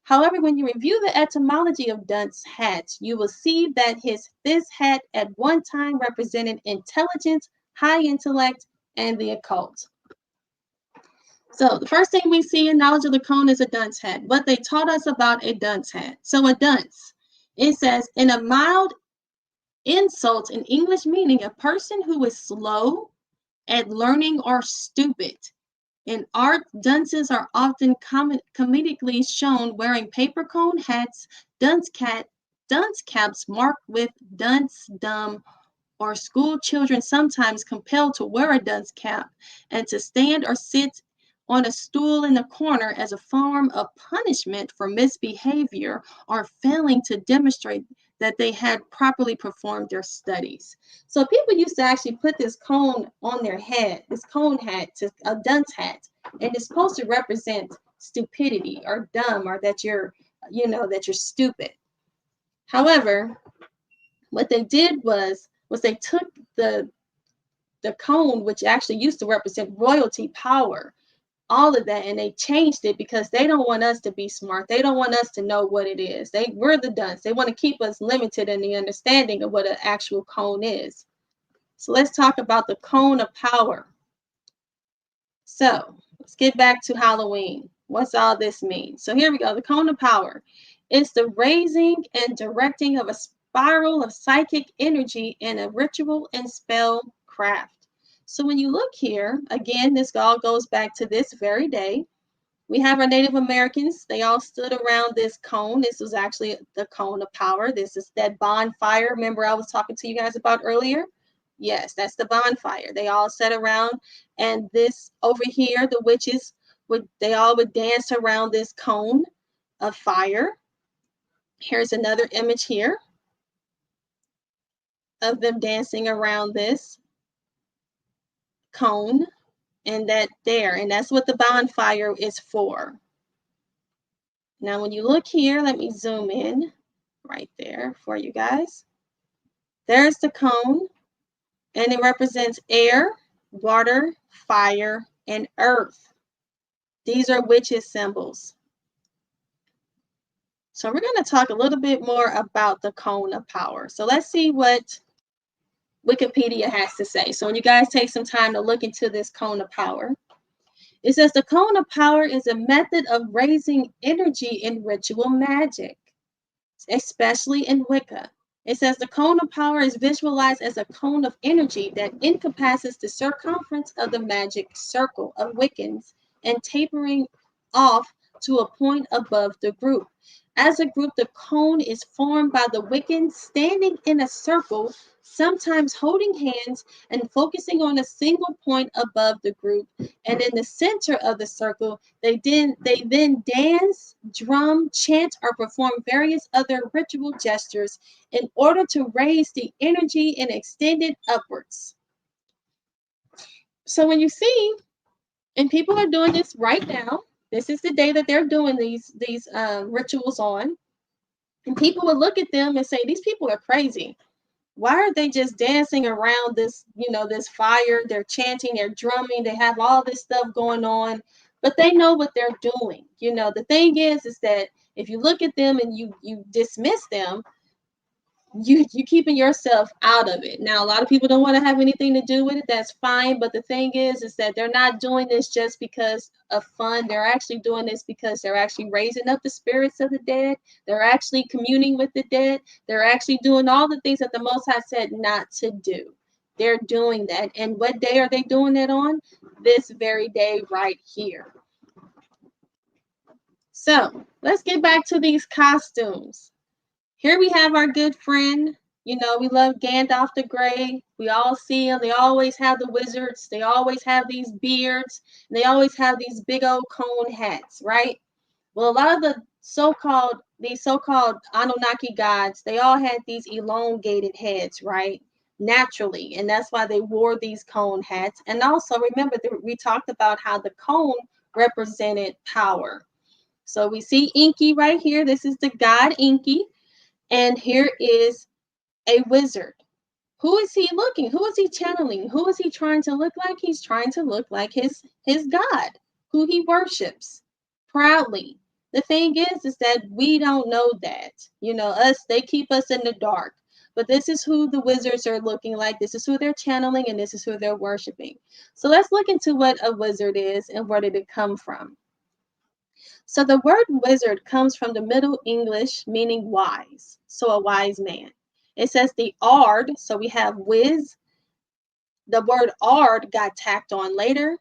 However, when you review the etymology of dunce hat, you will see that this hat at one time represented intelligence, high intellect, and the occult. So the first thing we see in knowledge of the cone is a dunce hat. What they taught us about a dunce hat. So a dunce, it says, in a mild insult in English meaning, a person who is slow at learning or stupid. In art, dunces are often comedically shown wearing paper cone hats, dunce caps marked with dunce, dumb, or school children sometimes compelled to wear a dunce cap and to stand or sit on a stool in the corner as a form of punishment for misbehavior or failing to demonstrate that they had properly performed their studies. So people used to actually put this cone on their head, this cone hat, a dunce hat, and it's supposed to represent stupidity or dumb or that you're stupid. However, what they did was they took the cone, which actually used to represent royalty, power, all of that, and they changed it because they don't want us to be smart. They don't want us to know what it is. We're the dunce. They want to keep us limited in the understanding of what an actual cone is. So let's talk about the cone of power. So let's get back to Halloween. What's all this mean? So here we go. The cone of power. It's the raising and directing of a spiral of psychic energy in a ritual and spell craft. So when you look here, again, this all goes back to this very day. We have our Native Americans. They all stood around this cone. This was actually the cone of power. This is that bonfire. Remember I was talking to you guys about earlier? Yes, that's the bonfire. They all sat around, and this over here, the witches they all would dance around this cone of fire. Here's another image here of them dancing around this cone and that's what the bonfire is for. Now when you look here, let me zoom in right there for you guys. There's the cone, and it represents air, water, fire, and earth. These are witches' symbols. So we're going to talk a little bit more about the cone of power. So let's see what Wikipedia has to say. So when you guys take some time to look into this cone of power, it says the cone of power is a method of raising energy in ritual magic, especially in Wicca. It says the cone of power is visualized as a cone of energy that encompasses the circumference of the magic circle of Wiccans and tapering off to a point above the group. As a group, the cone is formed by the Wiccans standing in a circle, sometimes holding hands and focusing on a single point above the group. And in the center of the circle, they then dance, drum, chant, or perform various other ritual gestures in order to raise the energy and extend it upwards. So when you see, and people are doing this right now, this is the day that they're doing these rituals on, and people would look at them and say, these people are crazy. Why are they just dancing around this, this fire? They're chanting, they're drumming, they have all this stuff going on, but they know what they're doing. The thing is that if you look at them and you dismiss them, you keeping yourself out of it. Now, a lot of people don't want to have anything to do with it. That's fine. But the thing is that they're not doing this just because of fun. They're actually doing this because they're actually raising up the spirits of the dead. They're actually communing with the dead. They're actually doing all the things that the Most High said not to do. They're doing that. And what day are they doing that on? This very day right here. So let's get back to these costumes. Here we have our good friend. We love Gandalf the Grey. We all see him. They always have the wizards. They always have these beards. They always have these big old cone hats, right? Well, a lot of these so-called Anunnaki gods, they all had these elongated heads, right? Naturally. And that's why they wore these cone hats. And also remember that we talked about how the cone represented power. So we see Enki right here. This is the god Enki. And here is a wizard. Who is he looking? Who is he channeling? Who is he trying to look like? He's trying to look like his God, who he worships proudly. The thing is that we don't know that. They keep us in the dark. But this is who the wizards are looking like. This is who they're channeling, and this is who they're worshiping. So let's look into what a wizard is and where did it come from. So the word wizard comes from the Middle English meaning wise, so a wise man. It says the ard, so we have whiz. The word ard got tacked on later,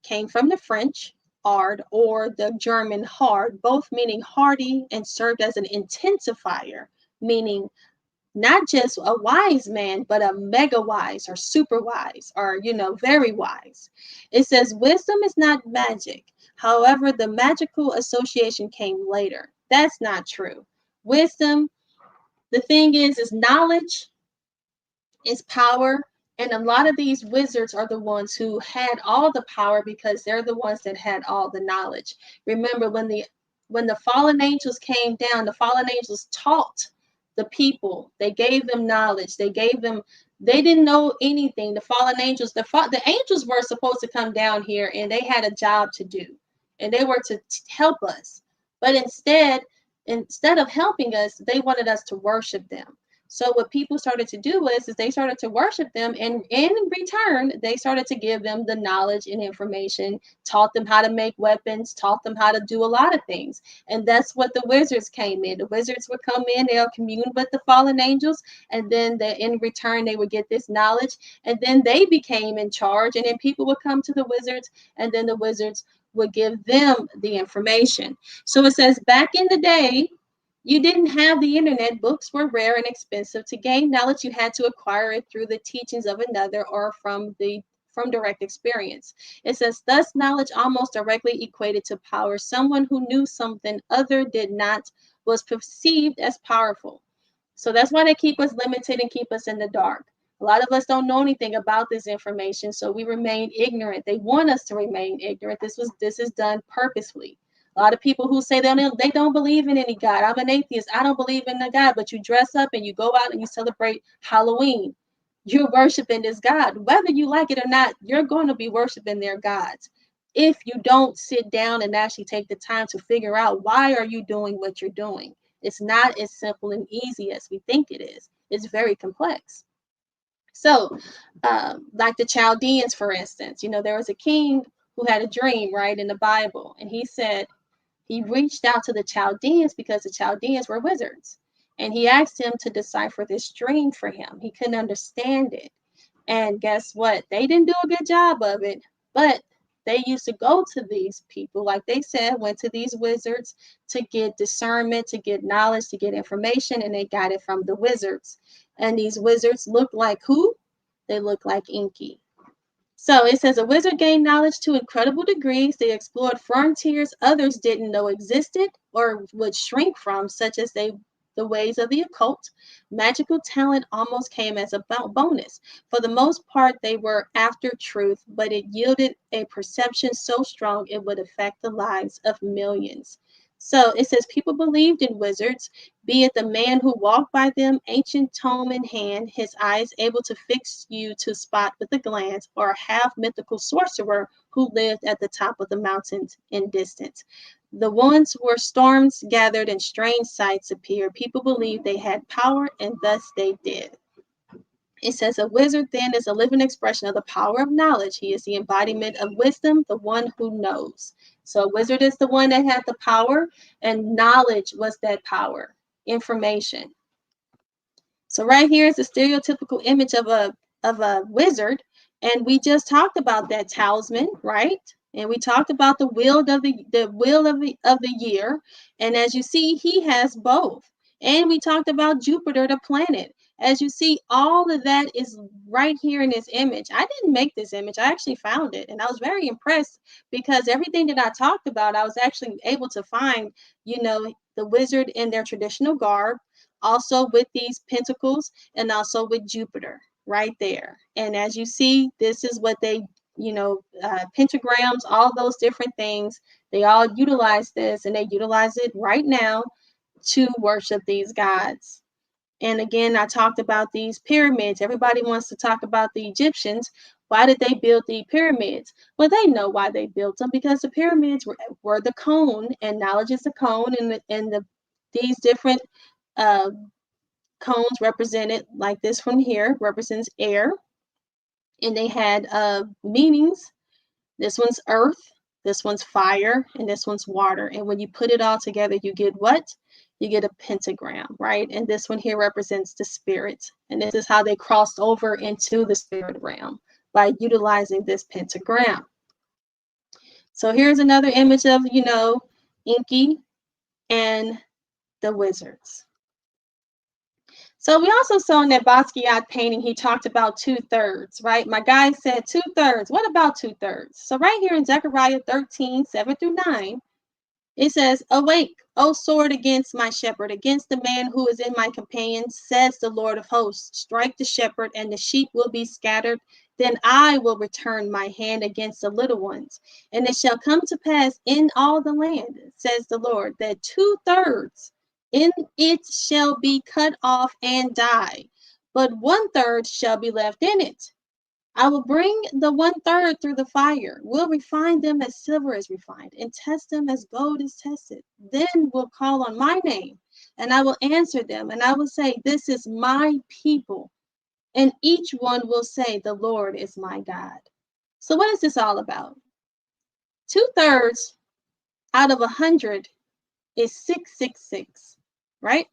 came from the French ard or the German hard, both meaning hardy, and served as an intensifier, meaning not just a wise man, but a mega wise or super wise or, very wise. It says wisdom is not magic. However, the magical association came later. That's not true. Wisdom, the thing is knowledge, is power. And a lot of these wizards are the ones who had all the power because they're the ones that had all the knowledge. Remember, when the fallen angels came down, the fallen angels taught the people. They gave them knowledge. They didn't know anything. The fallen angels, the angels were supposed to come down here and they had a job to do. And they were to help us. But instead of helping us, they wanted us to worship them. So what people started to do is they started to worship them, and in return, they started to give them the knowledge and information, taught them how to make weapons, taught them how to do a lot of things. And that's what the wizards came in. The wizards would come in, they'll commune with the fallen angels, and then in return, they would get this knowledge, and then they became in charge, and then people would come to the wizards, and then the wizards would give them the information. So it says, back in the day, you didn't have the internet. Books were rare and expensive. To gain knowledge, you had to acquire it through the teachings of another or from direct experience. It says, thus knowledge almost directly equated to power. Someone who knew something other did not was perceived as powerful. So that's why they keep us limited and keep us in the dark. A lot of us don't know anything about this information, so we remain ignorant. They want us to remain ignorant. This is done purposefully. A lot of people who say they don't believe in any God. I'm an atheist. I don't believe in a God. But you dress up and you go out and you celebrate Halloween. You're worshiping this God. Whether you like it or not, you're going to be worshiping their gods. If you don't sit down and actually take the time to figure out why are you doing what you're doing. It's not as simple and easy as we think it is. It's very complex. So, like the Chaldeans, for instance, there was a king who had a dream, right, in the Bible. And he said, he reached out to the Chaldeans because the Chaldeans were wizards. And he asked them to decipher this dream for him. He couldn't understand it. And guess what? They didn't do a good job of it, but they used to go to these people, like they said, went to these wizards to get discernment, to get knowledge, to get information, and they got it from the wizards. And these wizards look like who? They look like Enki. So it says a wizard gained knowledge to incredible degrees. They explored frontiers others didn't know existed or would shrink from, such as they the ways of the occult. Magical talent almost came as a bonus. For the most part, they were after truth, but it yielded a perception so strong it would affect the lives of millions. So it says people believed in wizards, be it the man who walked by them, ancient tome in hand, his eyes able to fix you to spot with a glance, or a half mythical sorcerer who lived at the top of the mountains in distance. The ones where storms gathered and strange sights appeared, people believed they had power, and thus they did. It says a wizard then is a living expression of the power of knowledge. He is the embodiment of wisdom, the one who knows. So a wizard is the one that had the power, and knowledge was that power, information. So right here is a stereotypical image of a wizard, and we just talked about that talisman, right? And we talked about the wheel of the year, and as you see, he has both. And we talked about Jupiter, the planet. As you see, all of that is right here in this image. I didn't make this image. I actually found it, and I was very impressed because everything that I talked about, I was actually able to find, the wizard in their traditional garb, also with these pentacles, and also with Jupiter right there. And as you see, this is what they, pentagrams, all those different things, they all utilize this, and they utilize it right now to worship these gods. And again, I talked about these pyramids. Everybody wants to talk about the Egyptians. Why did they build the pyramids? Well, they know why they built them, because the pyramids were the cone, and knowledge is the cone, and these different uh, cones represented, like this one here represents air, and they had meanings. This one's earth, this one's fire, and this one's water. And when you put it all together, you get what? You get a pentagram, right? And this one here represents the spirit. And this is how they crossed over into the spirit realm, by utilizing this pentagram. So here's another image of, Enki and the wizards. So we also saw in that Basquiat painting, he talked about 2/3, right? My guy said 2/3. What about 2/3? So right here in Zechariah 13:7-9, it says, "Awake, O sword, against my shepherd, against the man who is in my companion, says the Lord of hosts. Strike the shepherd, and the sheep will be scattered. Then I will return my hand against the little ones. And it shall come to pass in all the land, says the Lord, that 2/3 in it shall be cut off and die, but 1/3 shall be left in it. I will bring the 1/3 through the fire, will refine them as silver is refined, and test them as gold is tested. Then will call on my name, and I will answer them, and I will say, this is my people. And each one will say, the Lord is my God." So what is this all about? 2/3 out of 100 is 666, right?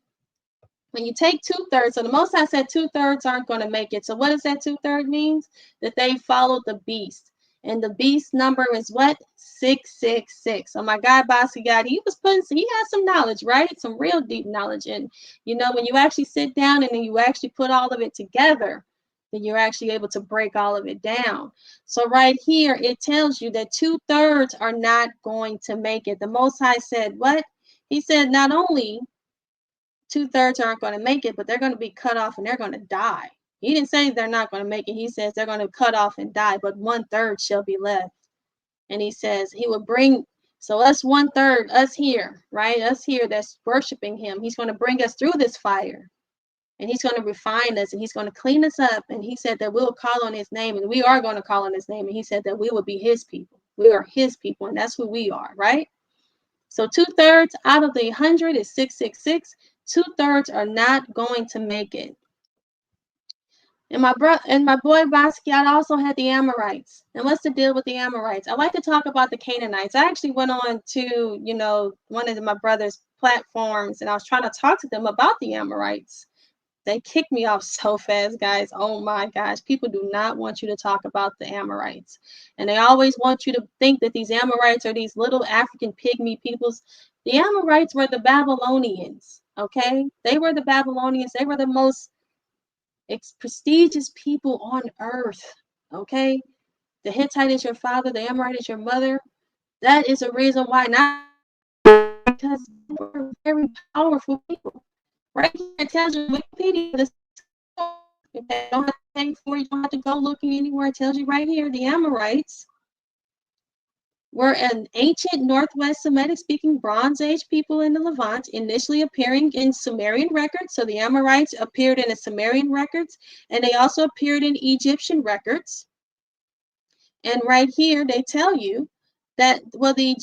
When you take 2/3, so the Most High said 2/3 aren't going to make it. So what does that 2/3 means? That they followed the beast. And the beast number is what? 666. So my guy Basquiat, he has some knowledge, right? Some real deep knowledge. And when you actually sit down and then you actually put all of it together, then you're actually able to break all of it down. So right here, it tells you that 2/3 are not going to make it. The Most High said what? He said not only 2/3 aren't going to make it, but they're going to be cut off and they're going to die. He didn't say they're not going to make it. He says they're going to cut off and die, but 1/3 shall be left. And he says he will bring, so us 1/3, us here, right? Us here that's worshiping him. He's going to bring us through this fire, and he's going to refine us, and he's going to clean us up. And he said that we'll call on his name, and we are going to call on his name. And he said that we will be his people. We are his people, and that's who we are, right? So 2/3 out of the 100 is 666. 2/3 are not going to make it. And my boy Basquiat also had the Amorites. And what's the deal with the Amorites? I like to talk about the Canaanites. I actually went on to, one of my brother's platforms, and I was trying to talk to them about the Amorites. They kicked me off so fast, guys. Oh my gosh. People do not want you to talk about the Amorites. And they always want you to think that these Amorites are these little African pygmy peoples. The Amorites were the Babylonians, okay? They were the Babylonians. They were the most prestigious people on earth, okay? The Hittite is your father. The Amorite is your mother. That is a reason why, not because they were very powerful people. Right here it tells you Wikipedia. This, if they don't have to pay for it, you don't have to go looking anywhere. It tells you right here the Amorites were an ancient Northwest Semitic-speaking Bronze Age people in the Levant, initially appearing in Sumerian records. So the Amorites appeared in the Sumerian records, and they also appeared in Egyptian records. And right here, they tell you that, well, the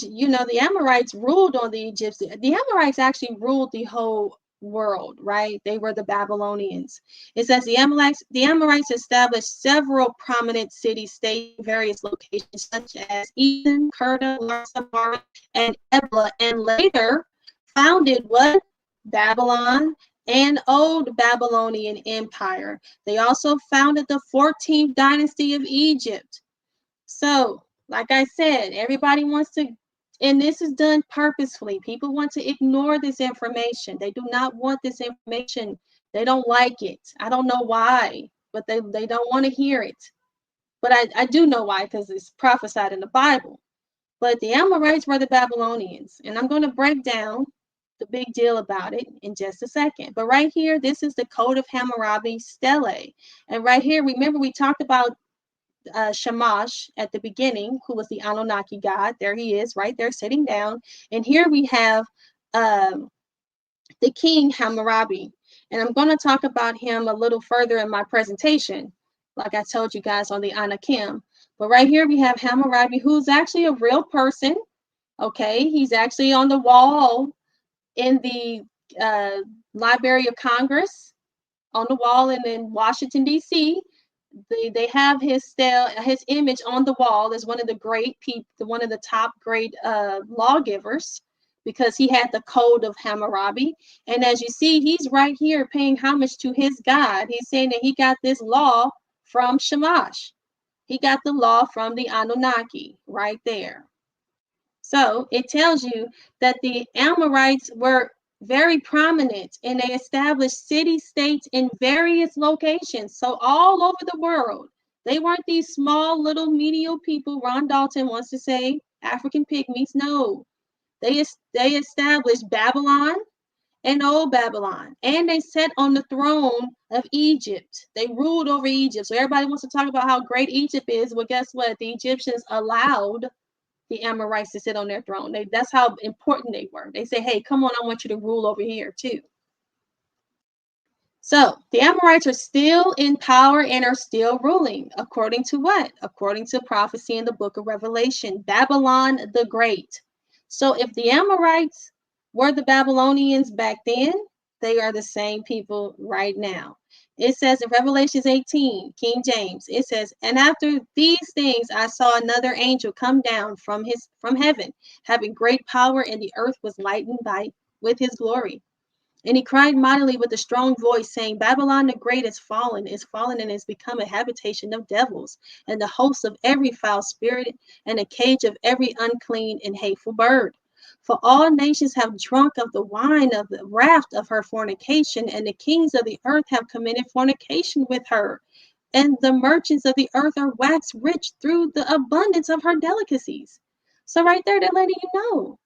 Amorites ruled on the Egyptians. The Amorites actually ruled the whole world, right? They were the Babylonians. It says the Amorites established several prominent city-states in various locations, such as Eden, Kurta, Larsa, and Ebla, and later founded what? Babylon and Old Babylonian Empire. They also founded the 14th dynasty of Egypt. So, like I said, everybody wants to, and this is done purposefully. People want to ignore this information. They do not want this information. They don't like it. I don't know why, but they don't want to hear it. But I do know why, because it's prophesied in the Bible. But the Amorites were the Babylonians. And I'm going to break down the big deal about it in just a second. But right here, this is the Code of Hammurabi Stele. And right here, remember we talked about Shamash at the beginning, who was the Anunnaki god. There he is, right there, sitting down. And here we have the king Hammurabi. And I'm going to talk about him a little further in my presentation, like I told you guys on the Anakim. But right here we have Hammurabi, who's actually a real person. Okay, he's actually on the wall in the Library of Congress, on the wall in Washington, D.C. They have his image on the wall as one of the great people, one of the top great lawgivers, because he had the Code of Hammurabi. And as you see, he's right here paying homage to his God. He's saying that he got this law from Shamash. He got the law from the Anunnaki right there. So it tells you that the Amorites were very prominent, and they established city-states in various locations. So all over the world. They weren't these small little medial people Ron Dalton wants to say African pygmies. No, they established Babylon and Old Babylon, and they sat on the throne of Egypt. They ruled over Egypt. So everybody wants to talk about how great Egypt is. Well, guess what? The Egyptians allowed the Amorites to sit on their throne. That's how important they were. They say, hey, come on, I want you to rule over here too. So the Amorites are still in power and are still ruling. According to what? According to prophecy in the book of Revelation, Babylon the Great. So if the Amorites were the Babylonians back then, they are the same people right now. It says in Revelations 18, King James, it says, and after these things I saw another angel come down from heaven, having great power, and the earth was lightened with his glory. And he cried mightily with a strong voice, saying, Babylon the Great is fallen, and has become a habitation of devils, and the hosts of every foul spirit, and a cage of every unclean and hateful bird. For all nations have drunk of the wine of the wrath of her fornication, and the kings of the earth have committed fornication with her. And the merchants of the earth are waxed rich through the abundance of her delicacies. So right there, they're letting you know.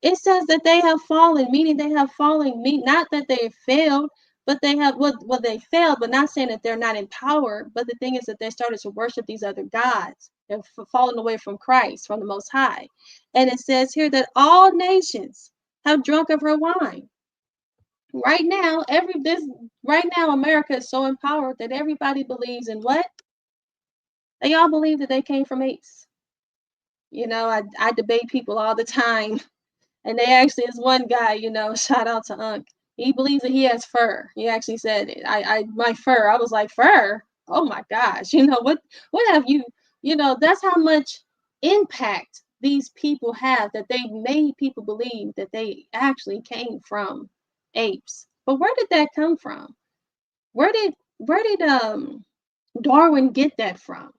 It says that they have fallen, meaning they have fallen, not that they failed, but they have, well, they failed, but not saying that they're not in power. But the thing is that they started to worship these other gods. They've fallen away from Christ, from the Most High. And it says here that all nations have drunk of her wine. Right now, America is so empowered that everybody believes in what? They all believe that they came from apes. I debate people all the time. And they actually is one guy, shout out to Unc. He believes that he has fur. He actually said it. My fur. I was like, fur? Oh my gosh. What have you, that's how much impact these people have, that they made people believe that they actually came from apes. But where did that come from? Where did Darwin get that from?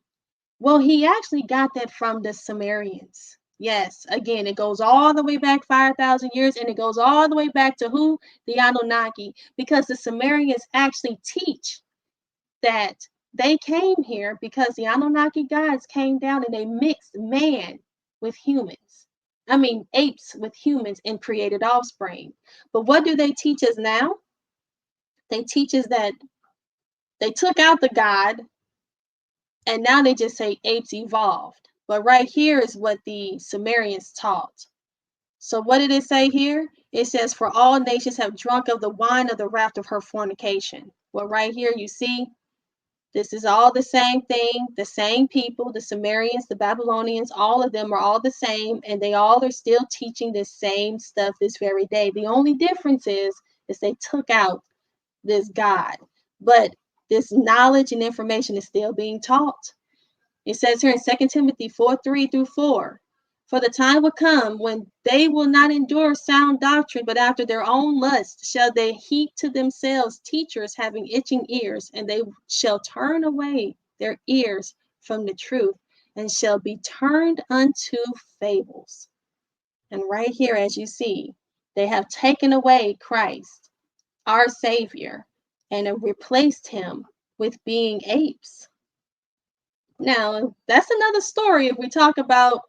Well, he actually got that from the Sumerians. Yes, again, it goes all the way back 5,000 years, and it goes all the way back to who? The Anunnaki, because the Sumerians actually teach that they came here because the Anunnaki gods came down and they mixed man with humans. I mean, apes with humans, and created offspring. But what do they teach us now? They teach us that they took out the God and now they just say apes evolved. But right here is what the Sumerians taught. So what did it say here? It says, for all nations have drunk of the wine of the wrath of her fornication. Well, right here you see, this is all the same thing, the same people, the Sumerians, the Babylonians, all of them are all the same, and they all are still teaching the same stuff this very day. The only difference is they took out this God, but this knowledge and information is still being taught. It says here in 2 Timothy 4:3-4, for the time will come when they will not endure sound doctrine, but after their own lust shall they heap to themselves teachers having itching ears, and they shall turn away their ears from the truth and shall be turned unto fables. And right here, as you see, they have taken away Christ, our Savior, and have replaced him with being apes. Now, that's another story if we talk about,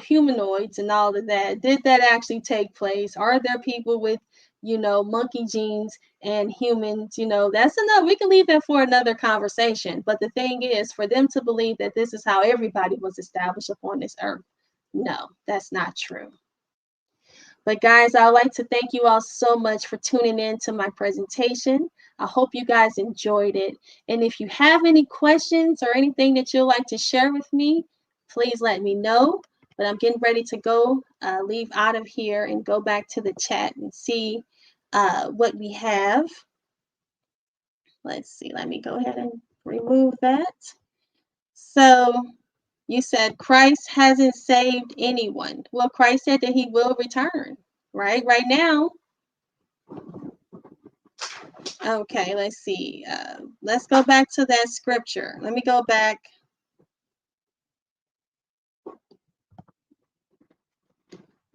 humanoids and all of that. Did that actually take place? Are there people with, monkey genes and humans? That's enough. We can leave that for another conversation. But the thing is, for them to believe that this is how everybody was established upon this earth, no, that's not true. But guys, I'd like to thank you all so much for tuning in to my presentation. I hope you guys enjoyed it. And if you have any questions or anything that you'd like to share with me, please let me know. But I'm getting ready to go leave out of here and go back to the chat and see what we have. Let's see. Let me go ahead and remove that. So you said Christ hasn't saved anyone. Well, Christ said that he will return, right? Right now. Okay, let's see. Let's go back to that scripture. Let me go back.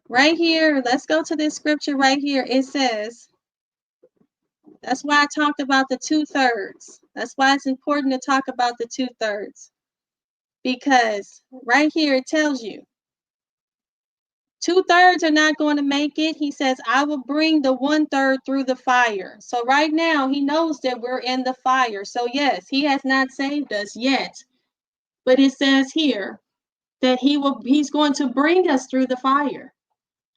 Right here, let's go to this scripture right here. It says, that's why I talked about the 2/3. That's why it's important to talk about the 2/3. Because right here it tells you 2/3 are not going to make it. He says, I will bring the 1/3 through the fire. So right now he knows that we're in the fire. So yes, he has not saved us yet. But it says here that he's going to bring us through the fire.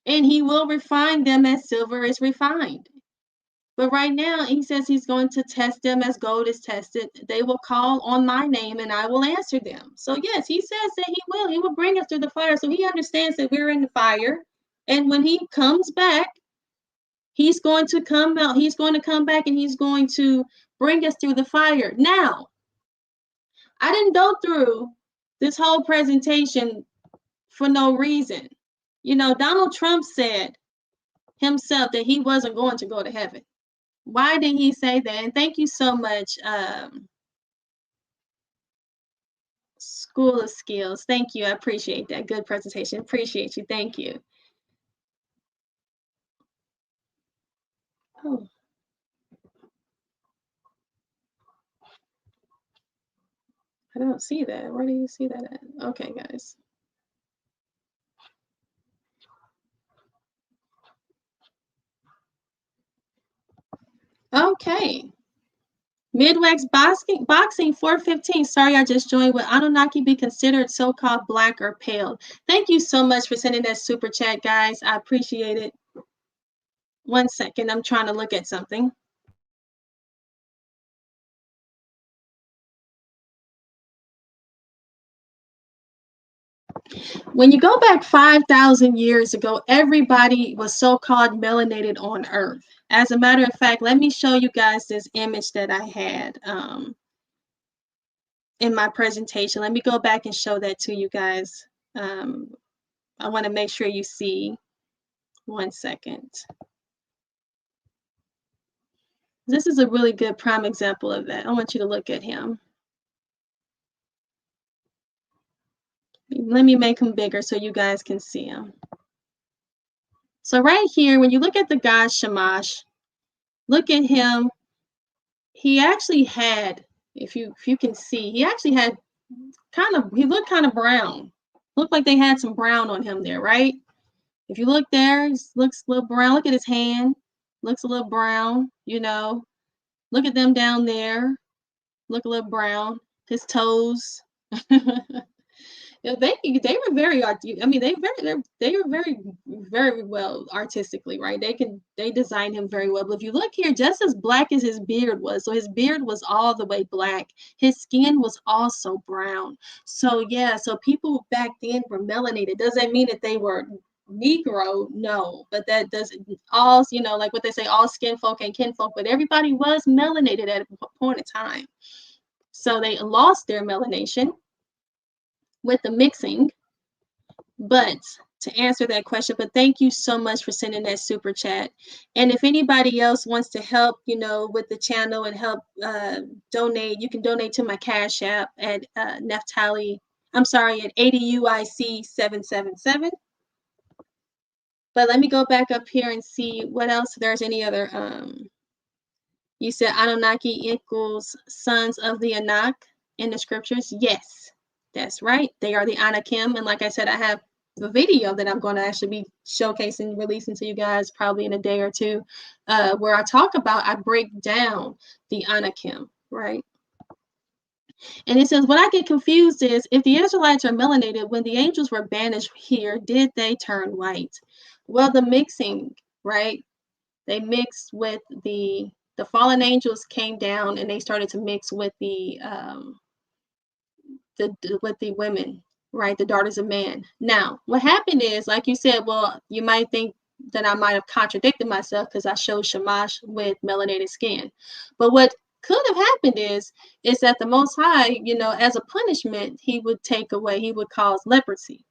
And he will refine them as silver is refined. But right now, he says he's going to test them as gold is tested. They will call on my name and I will answer them. So, yes, he says that he will. He will bring us through the fire. So he understands that we're in the fire. And when he comes back, he's going to come out. He's going to come back and he's going to bring us through the fire. Now, I didn't go through this whole presentation for no reason. Donald Trump said himself that he wasn't going to go to heaven. Why did he say that? And thank you so much, School of Skills. Thank you. I appreciate that. Good presentation. Appreciate you. Thank you. Oh. I don't see that. Where do you see that at? Okay, guys. Okay. Midwest boxing 415. Sorry, I just joined. Would Anunnaki be considered so-called black or pale? Thank you so much for sending that super chat, guys. I appreciate it. 1 second. I'm trying to look at something. When you go back 5,000 years ago, everybody was so-called melanated on Earth. As a matter of fact, let me show you guys this image that I had in my presentation. Let me go back and show that to you guys. I want to make sure you see. 1 second. This is a really good prime example of that. I want you to look at him. Let me make him bigger so you guys can see him. So right here, when you look at the god Shamash, look at him. He actually had, if you can see, he actually had he looked kind of brown. Looked like they had some brown on him there, right? If you look there, he looks a little brown. Look at his hand. Looks a little brown, Look at them down there. Look a little brown. His toes. Yeah, they were very I mean they were very well artistically, right? They designed him very well. But if you look here, just as black as his beard was, so his beard was all the way black. His skin was also brown. So yeah, so people back then were melanated. Does that mean that they were Negro? No, but that doesn't all like what they say, all skin folk and kinfolk, but everybody was melanated at a point in time. So they lost their melanation with the mixing. But to answer that question, but thank you so much for sending that super chat. And if anybody else wants to help, with the channel and help donate, you can donate to my Cash App at Neftali. I'm sorry, at ADUIC 777. But let me go back up here and see what else. If there's any other. You said Anunnaki equals sons of the Anak in the scriptures. Yes, that's right. They are the Anakim. And like I said, I have a video that I'm going to actually be showcasing, releasing to you guys probably in a day or two, where I break down the Anakim, right? And it says, what I get confused is if the Israelites are melanated, when the angels were banished here, did they turn white? Well, the mixing, right? They mixed with the fallen angels came down and they started to mix with the women, right? The daughters of man. Now, what happened is, like you said, well, you might think that I might have contradicted myself because I showed Shamash with melanated skin. But what could have happened is that the Most High, as a punishment, he would cause leprosy.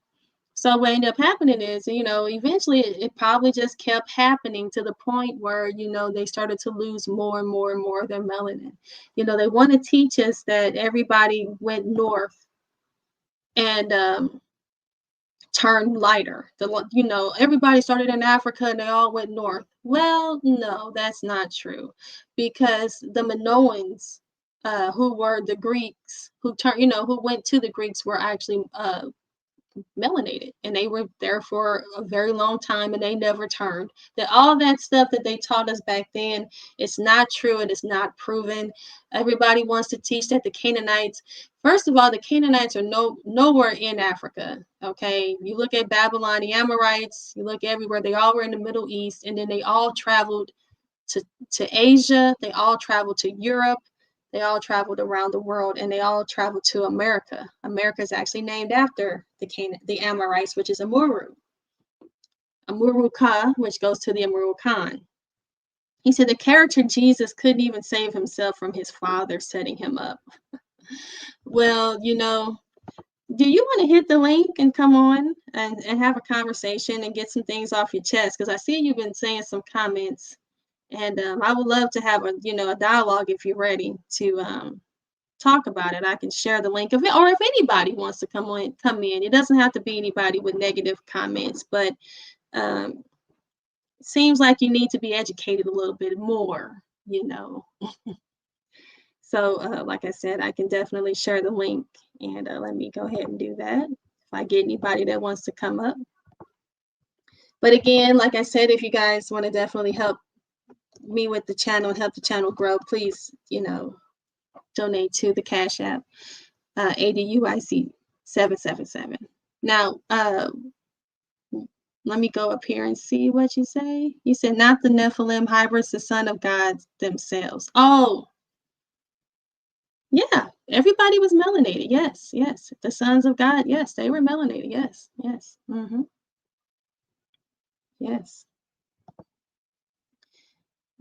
So what ended up happening is, eventually it probably just kept happening to the point where, they started to lose more and more and more of their melanin. They want to teach us that everybody went north and turned lighter. Everybody started in Africa and they all went north. Well, no, that's not true, because the Minoans, who were the Greeks, who went to the Greeks, were actually melanated, and they were there for a very long time and they never turned. That all that stuff that they taught us back then, it's not true. It is not proven. Everybody wants to teach that the Canaanites, first of all, the Canaanites are nowhere in Africa. Okay, you look at Babylon, the Amorites, you look everywhere, they all were in the Middle East, and then they all traveled to Asia, they all traveled to Europe, they all traveled around the world, and they all traveled to America. America is actually named after the Amorites, which is Amuru. Amuru Ka, which goes to the Amuru Khan. He said the character Jesus couldn't even save himself from his father setting him up. Well, do you want to hit the link and come on and have a conversation and get some things off your chest? Because I see you've been saying some comments. And I would love to have a dialogue if you're ready to talk about it. I can share the link of it, or if anybody wants to come in. It doesn't have to be anybody with negative comments, but it seems like you need to be educated a little bit more. So, like I said, I can definitely share the link, and let me go ahead and do that. If I get anybody that wants to come up. But again, like I said, if you guys want to definitely help me with the channel and help the channel grow, please, donate to the Cash App, ADUIC 777. Now, let me go up here and see what you say. You said not the Nephilim hybrids, the son of God themselves. Oh, yeah, everybody was melanated. Yes, yes. The sons of God, yes, they were melanated. Yes, yes. Yes.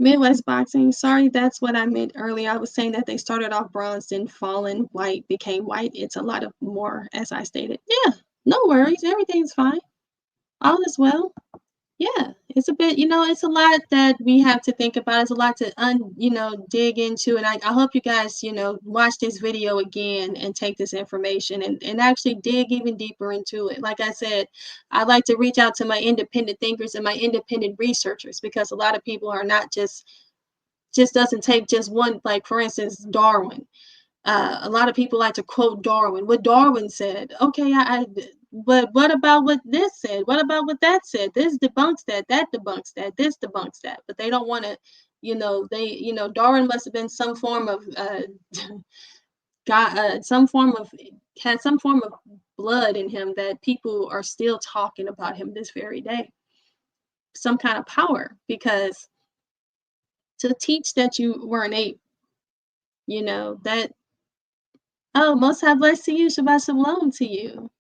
Midwest boxing. Sorry, that's what I meant earlier. I was saying that they started off bronze, then fallen white, became white. It's a lot of more, as I stated. Yeah, no worries. Everything's fine. All is well. Yeah, it's a bit, it's a lot that we have to think about. It's a lot to dig into. And I hope you guys, watch this video again and take this information and actually dig even deeper into it. Like I said, I like to reach out to my independent thinkers and my independent researchers, because a lot of people are not just doesn't take just one, like for instance, Darwin. A lot of people like to quote Darwin, what Darwin said. Okay, but what about what this said? What about what that said? This debunks that, that debunks that, this debunks that. But they don't want to Darwin must have been some form of got some form of had some form of blood in him that people are still talking about him this very day. Some kind of power, because to teach that you were an ape, that, oh, most have blessed to you, Shabbat Shalom to you.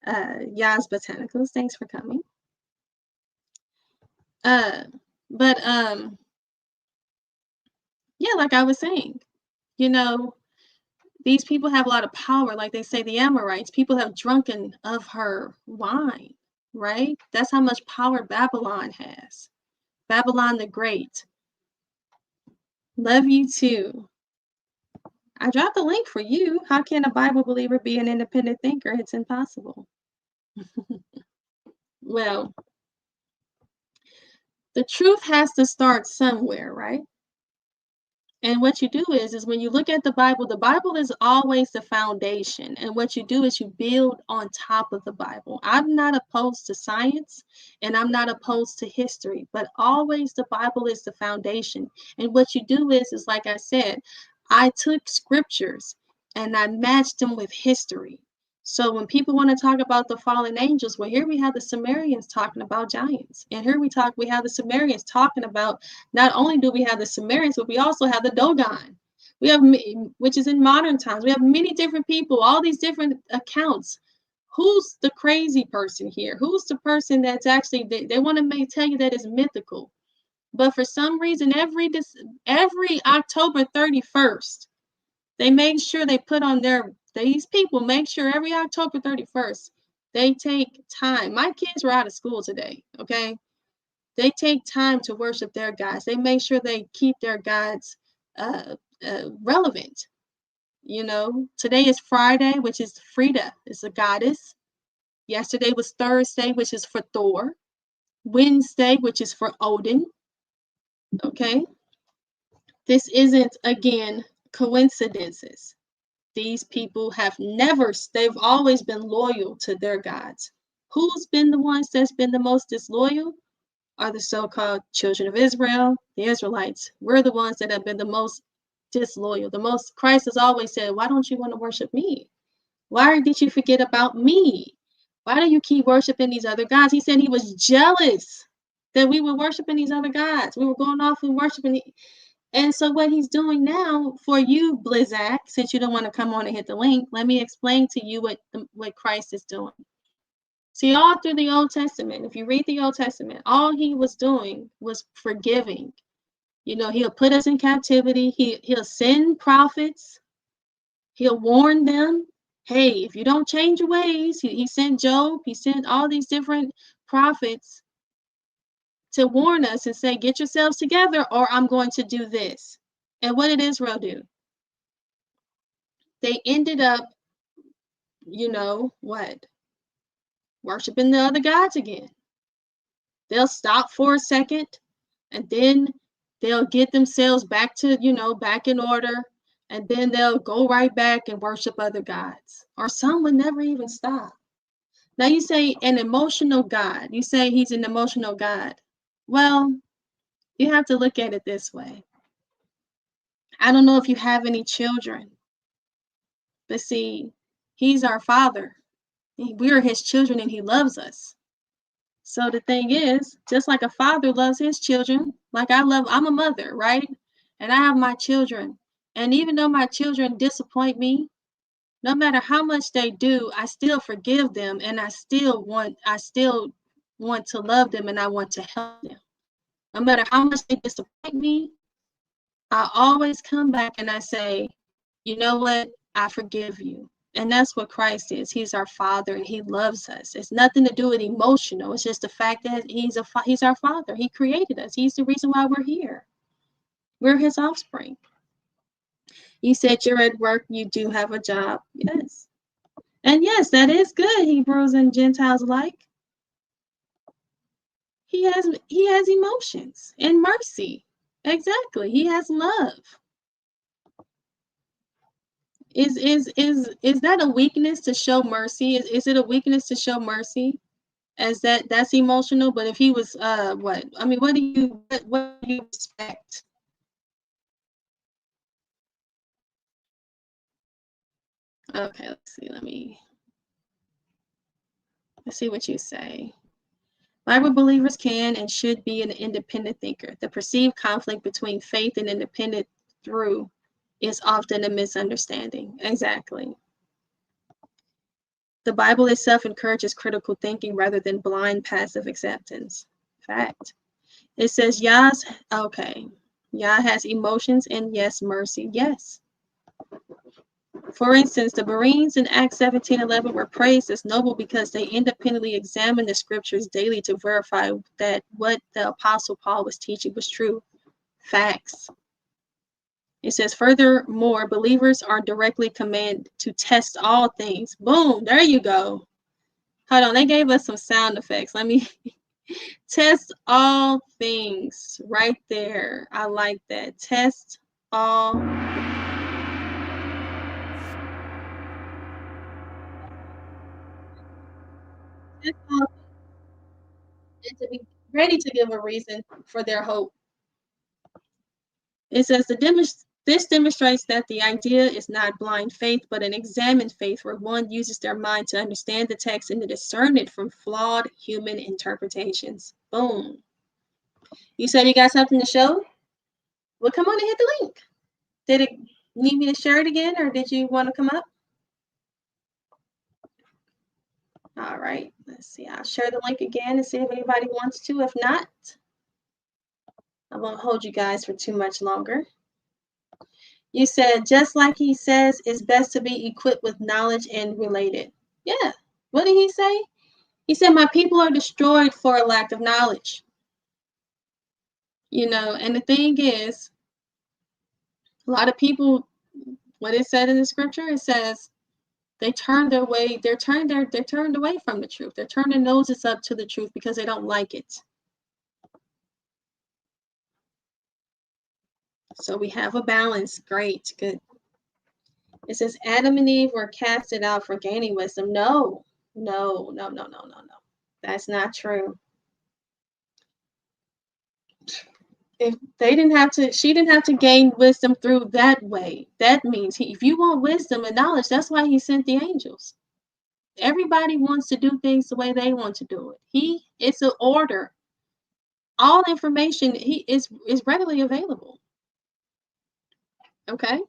Yas Botanicals, thanks for coming. But yeah, like I was saying, these people have a lot of power. Like they say, the Amorites, people have drunken of her wine, right? That's how much power Babylon has. Babylon the Great. Love you too. I dropped the link for you. How can a Bible believer be an independent thinker? It's impossible. Well, the truth has to start somewhere, right? And what you do is when you look at the Bible is always the foundation. And what you do is you build on top of the Bible. I'm not opposed to science and I'm not opposed to history, but always the Bible is the foundation. And what you do is like I said, I took scriptures and I matched them with history. So when people want to talk about the fallen angels, well, here we have the Sumerians talking about giants. And here we have the Sumerians talking about, not only do we have the Sumerians, but we also have the Dogon. We have, which is in modern times. We have many different people, all these different accounts. Who's the crazy person here? Who's the person that's actually, they want to tell you that it's mythical. But for some reason, every October 31st, they make sure they put on these people make sure every October 31st, they take time. My kids were out of school today, okay? They take time to worship their gods. They make sure they keep their gods relevant. Today is Friday, which is Frida, is a goddess. Yesterday was Thursday, which is for Thor. Wednesday, which is for Odin. Okay? This isn't, again, coincidences. These people they've always been loyal to their gods. Who's been the ones that's been the most disloyal? Are the so-called children of Israel, the Israelites. We're the ones that have been the most disloyal. Christ has always said, why don't you want to worship me? Why did you forget about me? Why do you keep worshiping these other gods? He said he was jealous that we were worshiping these other gods. We were going off and worshiping. And so what he's doing now for you, Blizzak, since you don't want to come on and hit the link, let me explain to you what Christ is doing. See, all through the Old Testament, if you read the Old Testament, all he was doing was forgiving. He'll put us in captivity. He'll send prophets. He'll warn them. Hey, if you don't change your ways, he sent Job. He sent all these different prophets to warn us and say, get yourselves together or I'm going to do this. And what did Israel do? They ended up, what? Worshiping the other gods again. They'll stop for a second and then they'll get themselves back to, back in order. And then they'll go right back and worship other gods. Or some would never even stop. Now you say an emotional God. You say he's an emotional God. Well, you have to look at it this way. I don't know if you have any children, but see, he's our father. We are his children and he loves us. So the thing is, just like a father loves his children, I'm a mother, right? And I have my children. And even though my children disappoint me, no matter how much they do, I still forgive them and I still want to love them and I want to help them. No matter how much they disappoint me, I always come back and I say, you know what? I forgive you. And that's what Christ is. He's our Father and he loves us. It's nothing to do with emotional. It's just the fact that he's our Father. He created us. He's the reason why we're here. We're his offspring. You said you're at work. You do have a job. Yes. And yes, that is good, Hebrews and Gentiles alike. He has emotions and mercy. Exactly. He has love. Is that a weakness to show mercy? Is it a weakness to show mercy? as that's emotional. But if he was what? I mean, what do you expect? Okay, let's see what you say. Bible believers can and should be an independent thinker. The perceived conflict between faith and independent through is often a misunderstanding. Exactly. The Bible itself encourages critical thinking rather than blind passive acceptance. Fact. It says Yah's okay. Yah has emotions and yes, mercy. Yes. For instance, the Bereans in Acts 17:11 were praised as noble because they independently examined the scriptures daily to verify that what the Apostle Paul was teaching was true. Facts. It says, furthermore, believers are directly commanded to test all things. Boom, there you go. Hold on, they gave us some sound effects. Let me test all things right there. I like that. Test all. Test all and to be ready to give a reason for their hope. It says this demonstrates that the idea is not blind faith, but an examined faith where one uses their mind to understand the text and to discern it from flawed human interpretations. Boom. You said you got something to show? Well, come on and hit the link. Did it need me to share it again, or did you want to come up? All right, let's see. I'll share the link again and see if anybody wants to. If not, I won't hold you guys for too much longer. You said, just like he says, it's best to be equipped with knowledge and related. Yeah. What did he say? He said, my people are destroyed for a lack of knowledge. And the thing is, a lot of people, what it said in the scripture, it says they turn their way, they're turned away from the truth. They're turning their noses up to the truth because they don't like it. So we have a balance. Great, good. It says Adam and Eve were casted out for gaining wisdom. No. That's not true. If they didn't have to, she didn't have to gain wisdom through that way. That means if you want wisdom and knowledge, that's why he sent the angels. Everybody wants to do things the way they want to do it. It's an order. All information is readily available. Okay.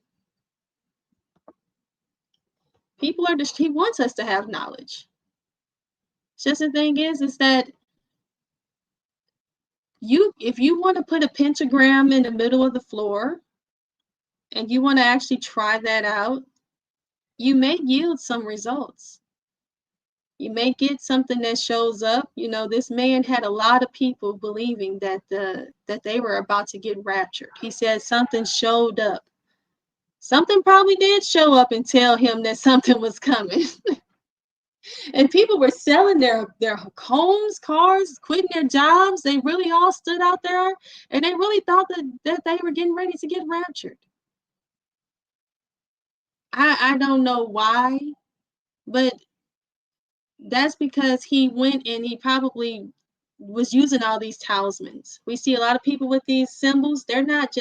People are just, he wants us to have knowledge. Just the thing is that if you want to put a pentagram in the middle of the floor and you want to actually try that out, you may yield some results. You may get something that shows up. This man had a lot of people believing that they were about to get raptured. He said something showed up. Something probably did show up and tell him that something was coming. And people were selling their homes, cars, quitting their jobs. They really all stood out there and they really thought that they were getting ready to get raptured. I don't know why, but that's because he went and he probably was using all these talismans. We see a lot of people with these symbols. They're not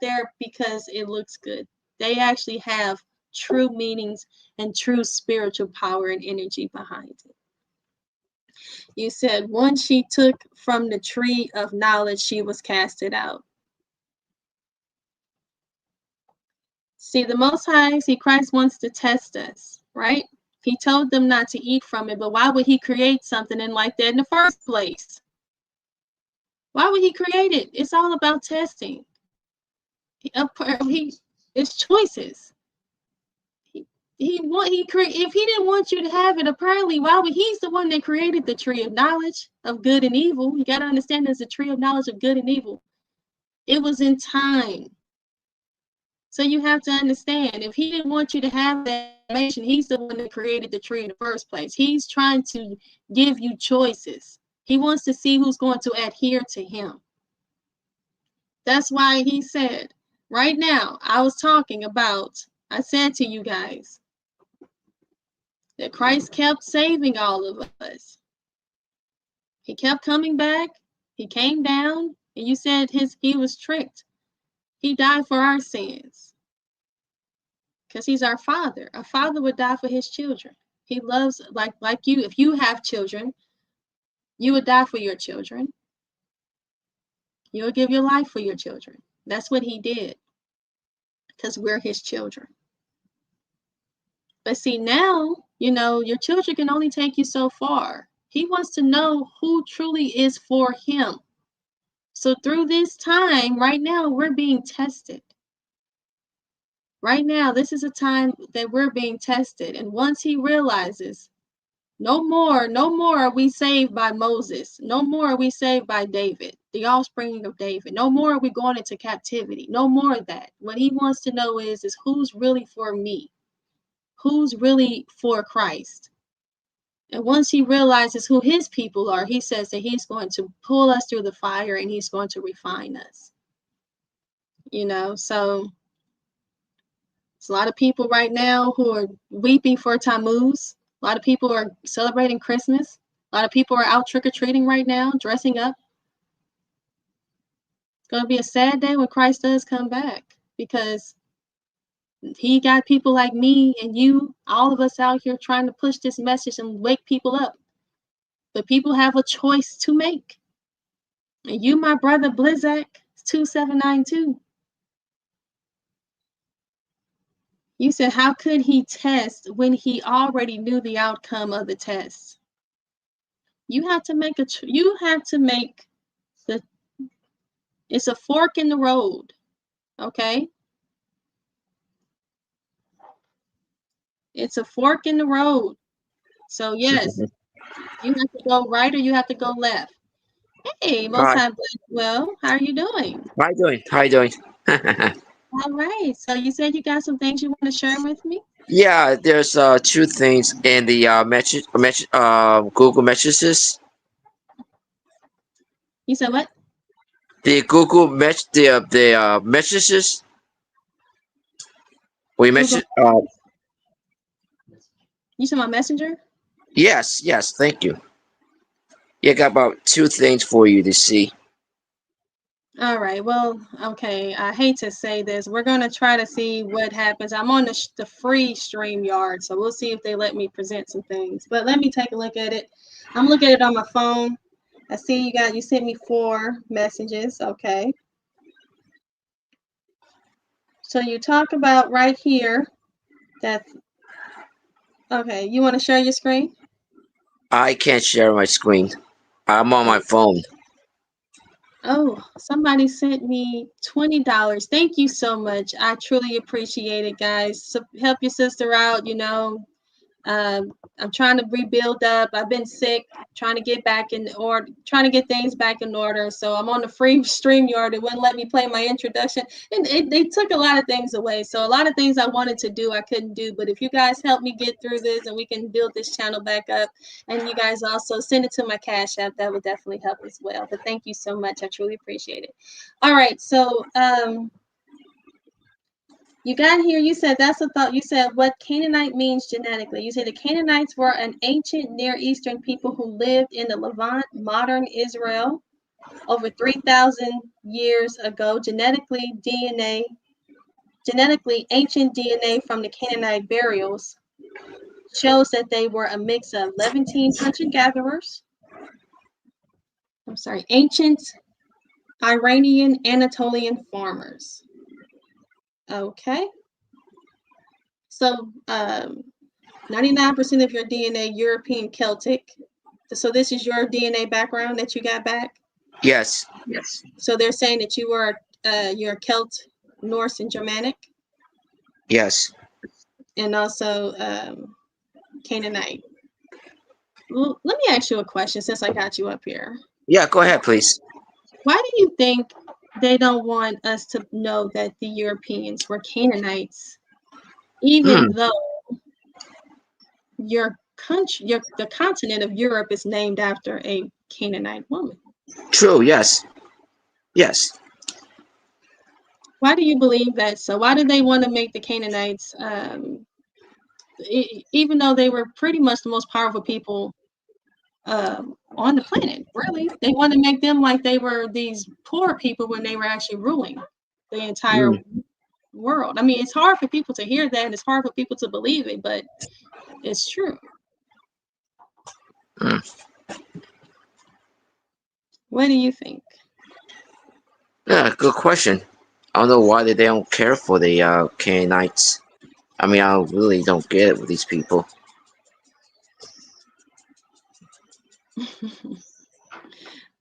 there because it looks good. They actually have true meanings and true spiritual power and energy behind it. You said once she took from the tree of knowledge, she was casted out. See, the Most High, Christ wants to test us, right? He told them not to eat from it, but why would he create something like that in the first place? Why would he create it? It's all about testing. It's choices. If he didn't want you to have it, apparently, he's the one that created the tree of knowledge of good and evil. You got to understand there's a tree of knowledge of good and evil. It was in time. So you have to understand, if he didn't want you to have that information, he's the one that created the tree in the first place. He's trying to give you choices. He wants to see who's going to adhere to him. That's why he said, right now, I said to you guys that Christ kept saving all of us. He kept coming back. He came down, and you said he was tricked. He died for our sins because he's our father. A father would die for his children. He loves like you. If you have children, you would die for your children. You would give your life for your children. That's what he did because we're his children. But see, now, your children can only take you so far. He wants to know who truly is for him. So through this time, right now, we're being tested. Right now, this is a time that we're being tested. And once he realizes, no more are we saved by Moses. No more are we saved by David, the offspring of David. No more are we going into captivity. No more of that. What he wants to know is who's really for me? Who's really for Christ? And once he realizes who his people are, he says that he's going to pull us through the fire and he's going to refine us. So there's a lot of people right now who are weeping for Tammuz. A lot of people are celebrating Christmas. A lot of people are out trick-or-treating right now, dressing up. It's going to be a sad day when Christ does come back because he got people like me and you, all of us out here trying to push this message and wake people up. But people have a choice to make. And you, my brother, Blizzak 2792. You said, how could he test when he already knew the outcome of the test? You have to make it's a fork in the road, okay? It's a fork in the road. So yes, you have to go right or you have to go left. Hey, Most High Blessed. How are you doing? How you doing? All right. So you said you got some things you want to share with me? Yeah, there's two things in the Google Messages. You said what? The messages. We mentioned. You said my messenger? Yes. Thank you. Yeah, got about two things for you to see. All right. Well, okay. I hate to say this. We're going to try to see what happens. I'm on the free StreamYard, so we'll see if they let me present some things. But let me take a look at it. I'm looking at it on my phone. I see you sent me 4 messages. Okay. So you talk about right here that, okay, you want to share your screen? I can't share my screen. I'm on my phone. Oh, somebody sent me $20. Thank you so much. I truly appreciate it, guys. So help your sister out, I'm trying to rebuild up. I've been sick, trying to get back in order, trying to get things back in order. So I'm on the free StreamYard. It wouldn't let me play my introduction. And they took a lot of things away. So a lot of things I wanted to do, I couldn't do. But if you guys help me get through this and we can build this channel back up, and you guys also send it to my Cash App, that would definitely help as well. But thank you so much. I truly appreciate it. All right. So, you got here, you said that's a thought. You said what Canaanite means genetically. You said the Canaanites were an ancient Near Eastern people who lived in the Levant, modern Israel, over 3,000 years ago. Genetically, ancient DNA from the Canaanite burials shows that they were a mix of Levantine hunter-gatherers. Ancient Iranian Anatolian farmers. Okay. So 99% of your DNA, European Celtic. So this is your DNA background that you got back? Yes. So they're saying that you were you're Celt, Norse, and Germanic? Yes. And also Canaanite. Well, let me ask you a question since I got you up here. Yeah, go ahead, please. Why do you think they don't want us to know that the Europeans were Canaanites, even though the continent of Europe is named after a Canaanite woman? True, yes. Why do you believe that? So why do they want to make the Canaanites, even though they were pretty much the most powerful people on the planet. Really, they want to make them like they were these poor people when they were actually ruling the entire Mm. world. I mean, it's hard for people to hear that, and it's hard for people to believe it, but it's true. Mm. What do you think? Yeah, good question. I don't know why they don't care for the Canaanites. I mean, I really don't get it with these people.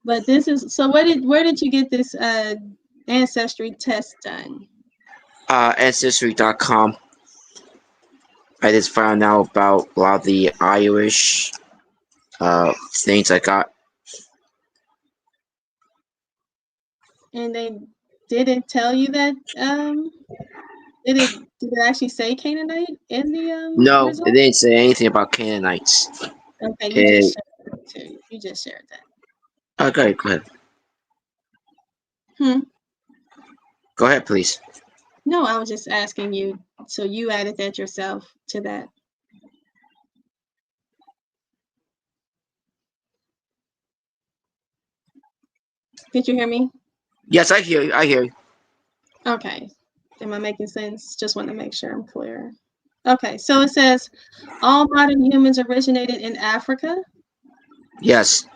But this is so. Where did you get this ancestry test done? Ancestry.com. I just found out about a lot of the Irish things I got. And they didn't tell you that did it actually say Canaanite in the No, it result? didn't say anything about Canaanites. Okay, you just It, shared that too. You just shared that. okay, go ahead. Hmm. Go ahead, please. No, I was just asking you. So you added that yourself to that. Did you hear me? Yes, I hear you. I hear you. Okay. Am I making sense? Just want to make sure I'm clear. Okay, so it says all modern humans originated in Africa. Yes.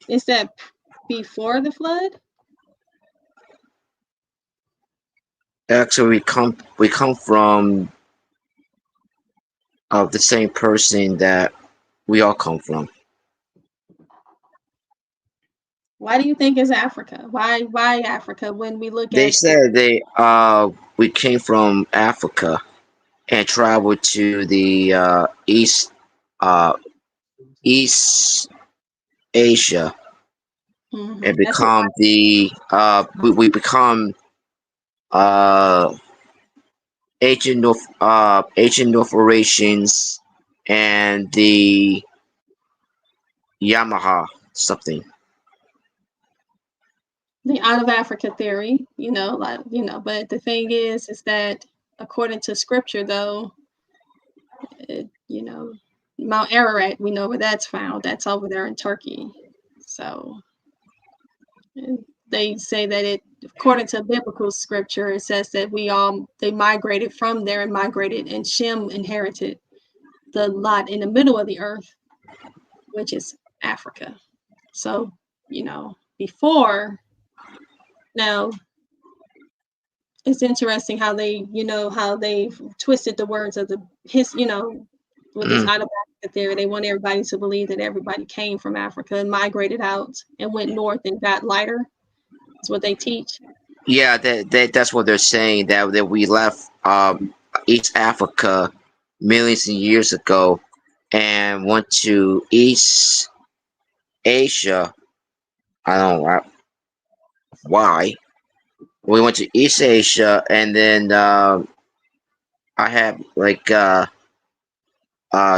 Is that before the flood? Actually, we come from the same person that we all come from. Why do you think it's Africa? Why Africa when we look They at the said we came from Africa and traveled to the uh East Asia and that's what become we become uh Asian North Eurasians and the Yamaha something. the out of Africa theory, but the thing is that according to scripture though, it, Mount Ararat, we know where that's found. That's over there in Turkey. So they say that according to biblical scripture, it says that they migrated from there and migrated, and Shem inherited the lot in the middle of the earth, which is Africa. So, before now, it's interesting how they twisted the words of with this Mm. out of Africa theory. They want everybody to believe that everybody came from Africa and migrated out and went north and got lighter. That's what they teach. Yeah, that's what they're saying that we left East Africa millions of years ago and went to East Asia. I don't know why. We went to East Asia and then I had like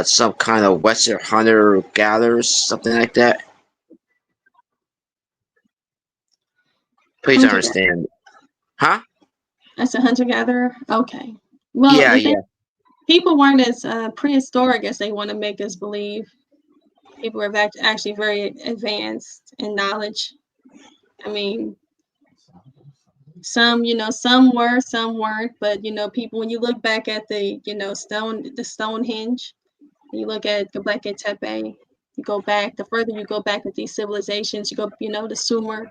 some kind of Western hunter gatherers, something like that. Please Hunter gatherer. understand, huh? That's a hunter gatherer. Okay. Well, Yeah, the thing yeah, people weren't as prehistoric as they want to make us believe. People were actually very advanced in knowledge. I mean, some were, some weren't, but people when you look back at the Stonehenge, you look at Göbekli Tepe, you go back, the further you go back with these civilizations, you go, the Sumer,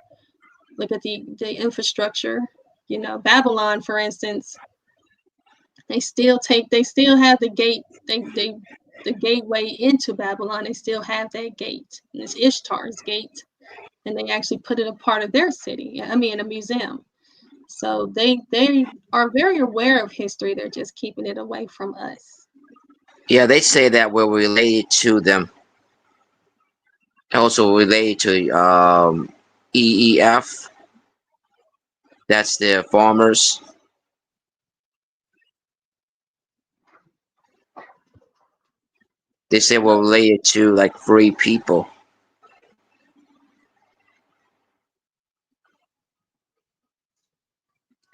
look at the infrastructure, Babylon, for instance, they still have the gate, the gateway into Babylon, they still have that gate, and it's Ishtar's gate, and they actually put it a part of their city, I mean, a museum. So they are very aware of history. They're just keeping it away from us. yeah. They say that we're related to them, also related to EEF. That's the farmers. They say we're Oh, related to like free people.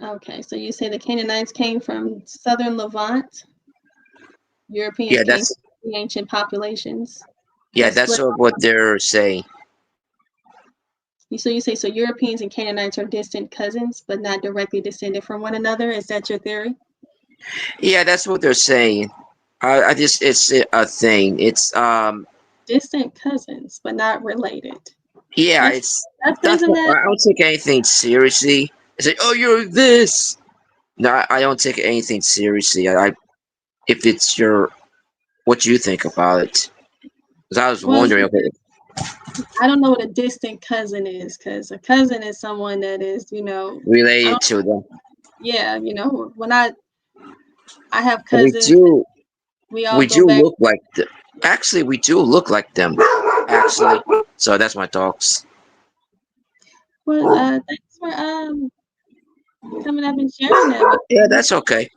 okay. So you say the Canaanites came from southern Levant, Europeans Yeah, came that's from the ancient populations. Yeah, That that's split. what they're saying. So you say so Europeans and Canaanites are distant cousins, but not directly descended from one another. Is that your theory? Yeah, that's what they're saying. I just it's a thing. It's Distant cousins, but not related. yeah, That's it's that's isn't that I don't take anything seriously. It's like, oh, you're this. No, I don't take anything seriously. I if it's your what you think about it. Because I was well? wondering, okay, I don't know what a distant cousin is, because a cousin is someone that is, I related don't. to them. Yeah, when I have And cousins, we all we go do back. look like them. Actually, we do look like them. Actually, so that's my dogs. Well, thanks for coming up and sharing that with Yeah, me. that's okay.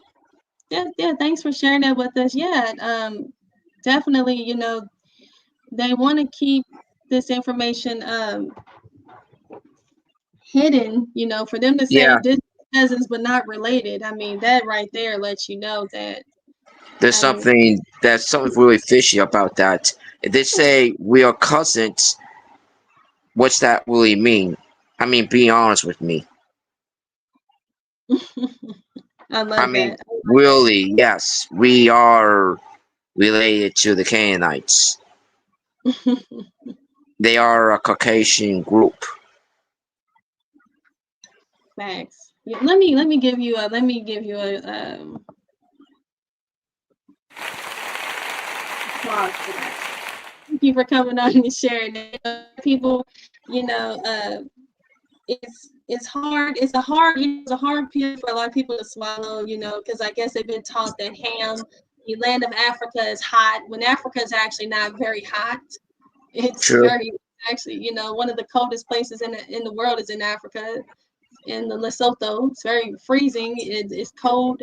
Yeah, yeah, thanks for sharing that with us. Yeah, definitely, they want to keep this information hidden, for them to say Yeah, distant cousins but not related. I mean, that right there lets you know that, I mean, there's something really fishy about that. If they say we are cousins, what's that really mean? I mean, be honest with me. I I love mean, that. really, yes, we are related to the Canaanites. They are a Caucasian group. Facts. Yeah, let me give you a applause for that. Thank you for coming on and sharing it. People, you know, uh, it's hard. It's a hard pill for a lot of people to swallow. Because I guess they've been taught that Ham, the land of Africa, is hot when Africa is actually not very hot. It's True. very actually, one of the coldest places in the world is in Africa, in the Lesotho. It's very freezing. It's cold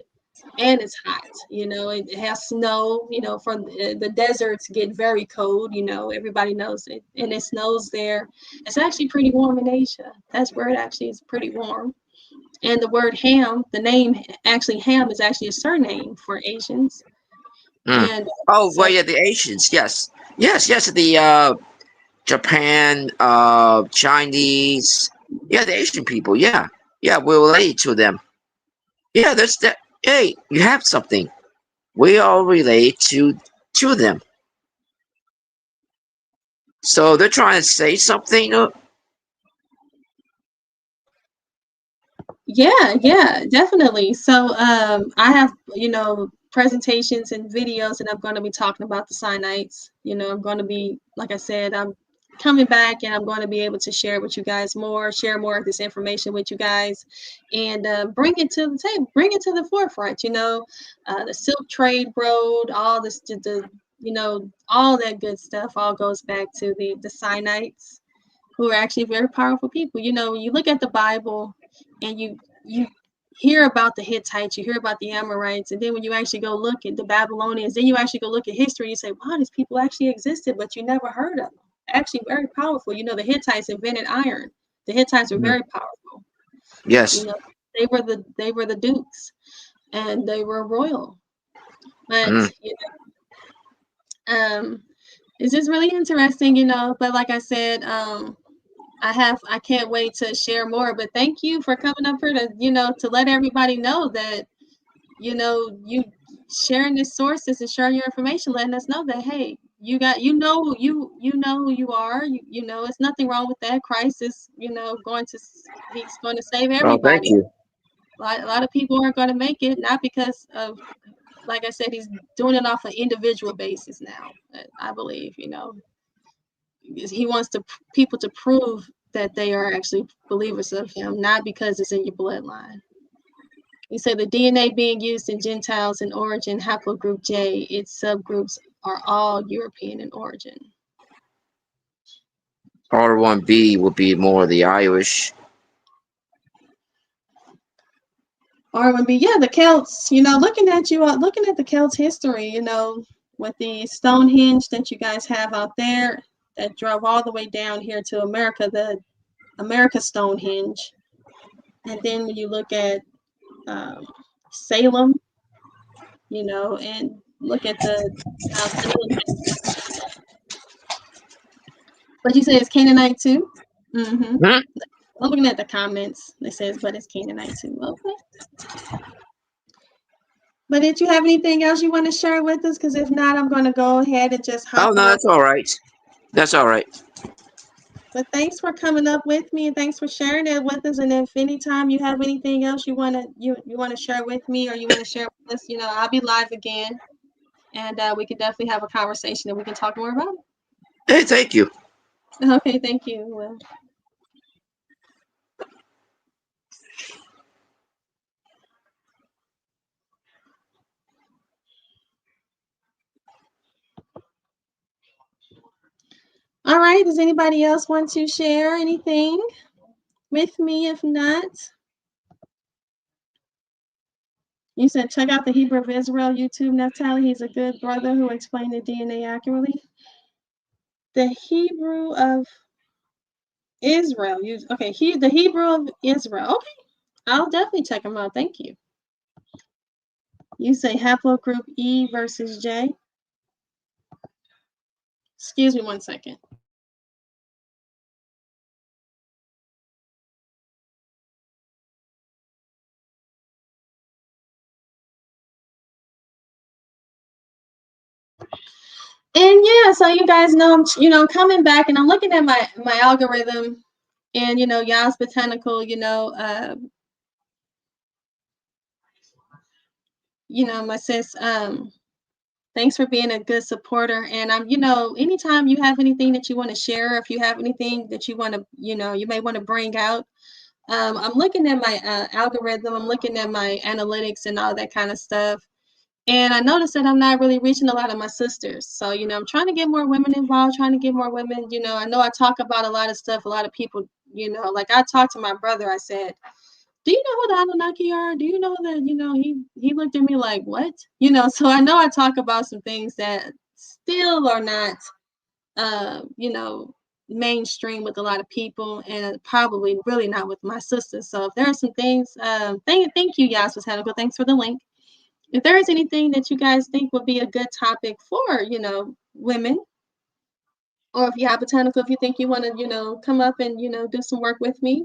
and it's hot. It has snow. From the deserts get very cold. Everybody knows it, and it snows there. It's actually pretty warm in Asia. That's where it actually is pretty warm. And the word Ham, the name actually Ham is actually a surname for Asians. Mm. And Oh, well, so yeah, the Asians, yes, yes, the Japan, Chinese, yeah, the Asian people, yeah, yeah, we're related to them. Yeah, that's that. Hey, you have something. We are related to them. So they're trying to say something. yeah, definitely. So I have, presentations and videos, and I'm going to be talking about the Sinites. I'm going to be, like I said, I'm coming back, and I'm going to be able to share with you guys share more of this information with you guys, and bring it to the table, bring it to the forefront. The Silk Trade Road, all this, all that good stuff, all goes back to the Sinites, who are actually very powerful people. When you look at the Bible, and you hear about the Hittites, you hear about the Amorites, and then when you actually go look at the Babylonians, then you actually go look at history, you say, wow, these people actually existed, but you never heard of them. Actually very powerful. The Hittites invented iron. The Hittites were Mm, very powerful. yes. You know, they were the dukes, and they were royal. But Mm. um it's just really interesting, but like I said, I can't wait to share more, but thank you for coming up here to let everybody know that, you sharing the sources and sharing your information, letting us know that, hey, you know who you are. It's nothing wrong with that. Christ is, he's going to save Oh, thank everybody. you. A lot of people aren't going to make it, not because of, like I said, he's doing it off an individual basis now. I believe, he wants people to prove that they are actually believers of him, not because it's in your bloodline. He said the DNA being used in Gentiles in origin, haplogroup J, its subgroups are all European in origin. R1B would be more the Irish. R1B, yeah, the Celts. Looking at the Celts history. With the Stonehenge that you guys have out there, that drove all the way down here to America, the America Stonehenge. And then when you look at Salem, and look at the but you say it's Canaanite too? Mm-hmm. Hmm? I'm looking at the comments. It says, but it's Canaanite too. Okay. But did you have anything else you want to share with us? Because if not, I'm going to go ahead and just Oh hop no, on. that's all right. That's all right. But thanks for coming up with me, and thanks for sharing it with us. And if anytime you have anything else you want to you want to share with me, or you want to share with us, I'll be live again, and we can definitely have a conversation and we can talk more about it. Hey, thank you. Okay, thank you. Well. All right. Does anybody else want to share anything with me? If not, you said check out the Hebrew of Israel YouTube, Naphtali. He's a good brother who explained the DNA accurately. The Hebrew of Israel. Okay, the Hebrew of Israel. Okay, I'll definitely check him out. Thank you. You say haplogroup E versus J. Excuse me 1 second. And yeah, so you guys know, I'm coming back and I'm looking at my algorithm, and Yas Botanical, my sis, thanks for being a good supporter. And anytime you have anything that you want to share, if you have anything that you want to, you may want to bring out. I'm looking at my algorithm, I'm looking at my analytics and all that kind of stuff. And I noticed that I'm not really reaching a lot of my sisters. So, I'm trying to get more women involved, trying to get more women. I know I talk about a lot of stuff. A lot of people, like I talked to my brother. I said, do you know who the Anunnaki are? Do you know that, he looked at me like, what? So I know I talk about some things that still are not, mainstream with a lot of people, and probably really not with my sisters. So if there are some things, thank you, Yas Botanical. Thanks for the link. If there is anything that you guys think would be a good topic for, women, or if you have Botanical, if you think you want to, come up and, do some work with me,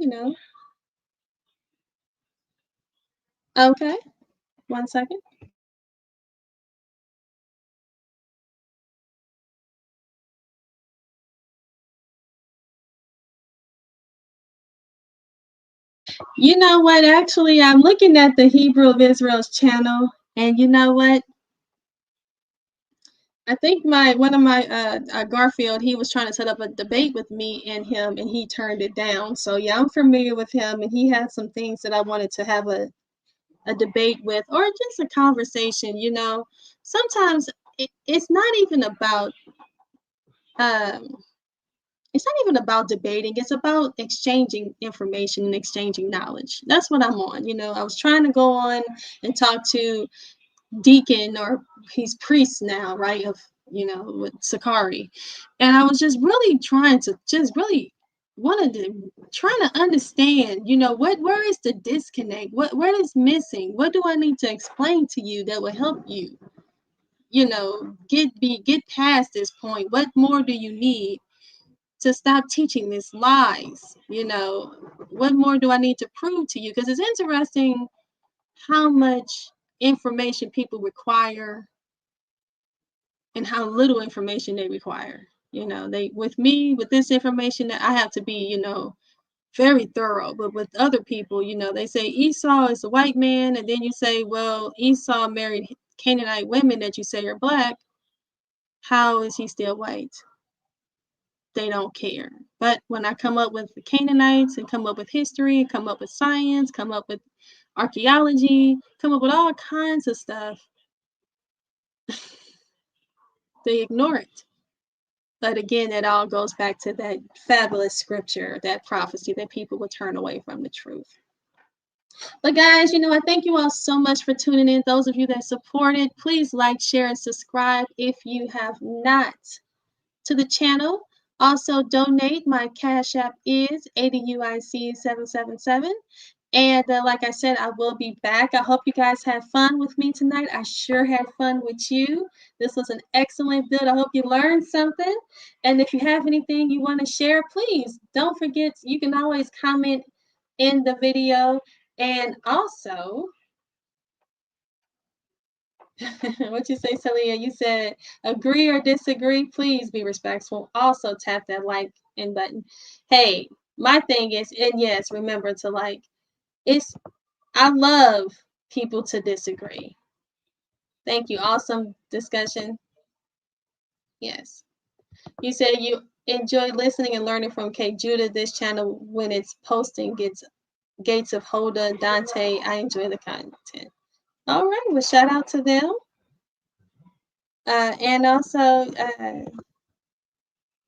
Okay. 1 second. You know what? Actually, I'm looking at the Hebrew of Israel's channel, and you know what? I think one of my Garfield, he was trying to set up a debate with me and him, and he turned it down. So yeah, I'm familiar with him, and he had some things that I wanted to have a debate with, or just a conversation. Sometimes it's not even about um, it's not even about debating. It's about exchanging information and exchanging knowledge. That's what I'm on. I was trying to go on and talk to Deacon, or he's priest now, right? Of with Sakari, and I was just really trying to wanted to trying to understand, where is the disconnect? What is missing? What do I need to explain to you that will help you, get past this point? What more do you need to stop teaching these lies? What more do I need to prove to you? Because it's interesting how much information people require and how little information they require. With me, with this information, that I have to be, very thorough. But with other people, they say Esau is a white man, and then you say, well, Esau married Canaanite women that you say are black. How is he still white? They don't care. But when I come up with the Canaanites and come up with history, come up with science, come up with archaeology, come up with all kinds of stuff, they ignore it. But again, it all goes back to that fabulous scripture, that prophecy, that people will turn away from the truth. But guys, I thank you all so much for tuning in. Those of you that supported, please like, share, and subscribe if you have not to the channel. Also donate. My Cash App is ADUIC777. And like I said, I will be back. I hope you guys had fun with me tonight. I sure had fun with you. This was an excellent build. I hope you learned something. And if you have anything you want to share, please don't forget, you can always comment in the video. And also, what you say, Celia? You said agree or disagree. Please be respectful. Also, tap that like and button. Hey, my thing is, and yes, remember to like. It's I love people to disagree. Thank you. Awesome discussion. Yes. You said you enjoy listening and learning from K Judah. This channel, when it's posting, gets Gates of Hoda, Dante. I enjoy the content. All right. Well, shout out to them. And also,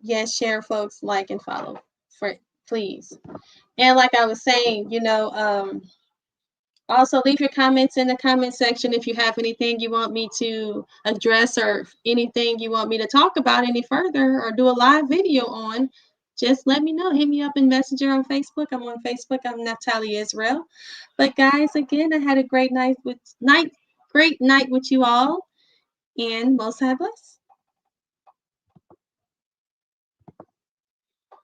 yes, share, folks, like and follow, for please. And like I was saying, also, leave your comments in the comment section if you have anything you want me to address or anything you want me to talk about any further or do a live video on. Just let me know. Hit me up in Messenger on Facebook. I'm on Facebook. I'm Naftali Israel. But guys, again, I had a great night with you all, and most have bless.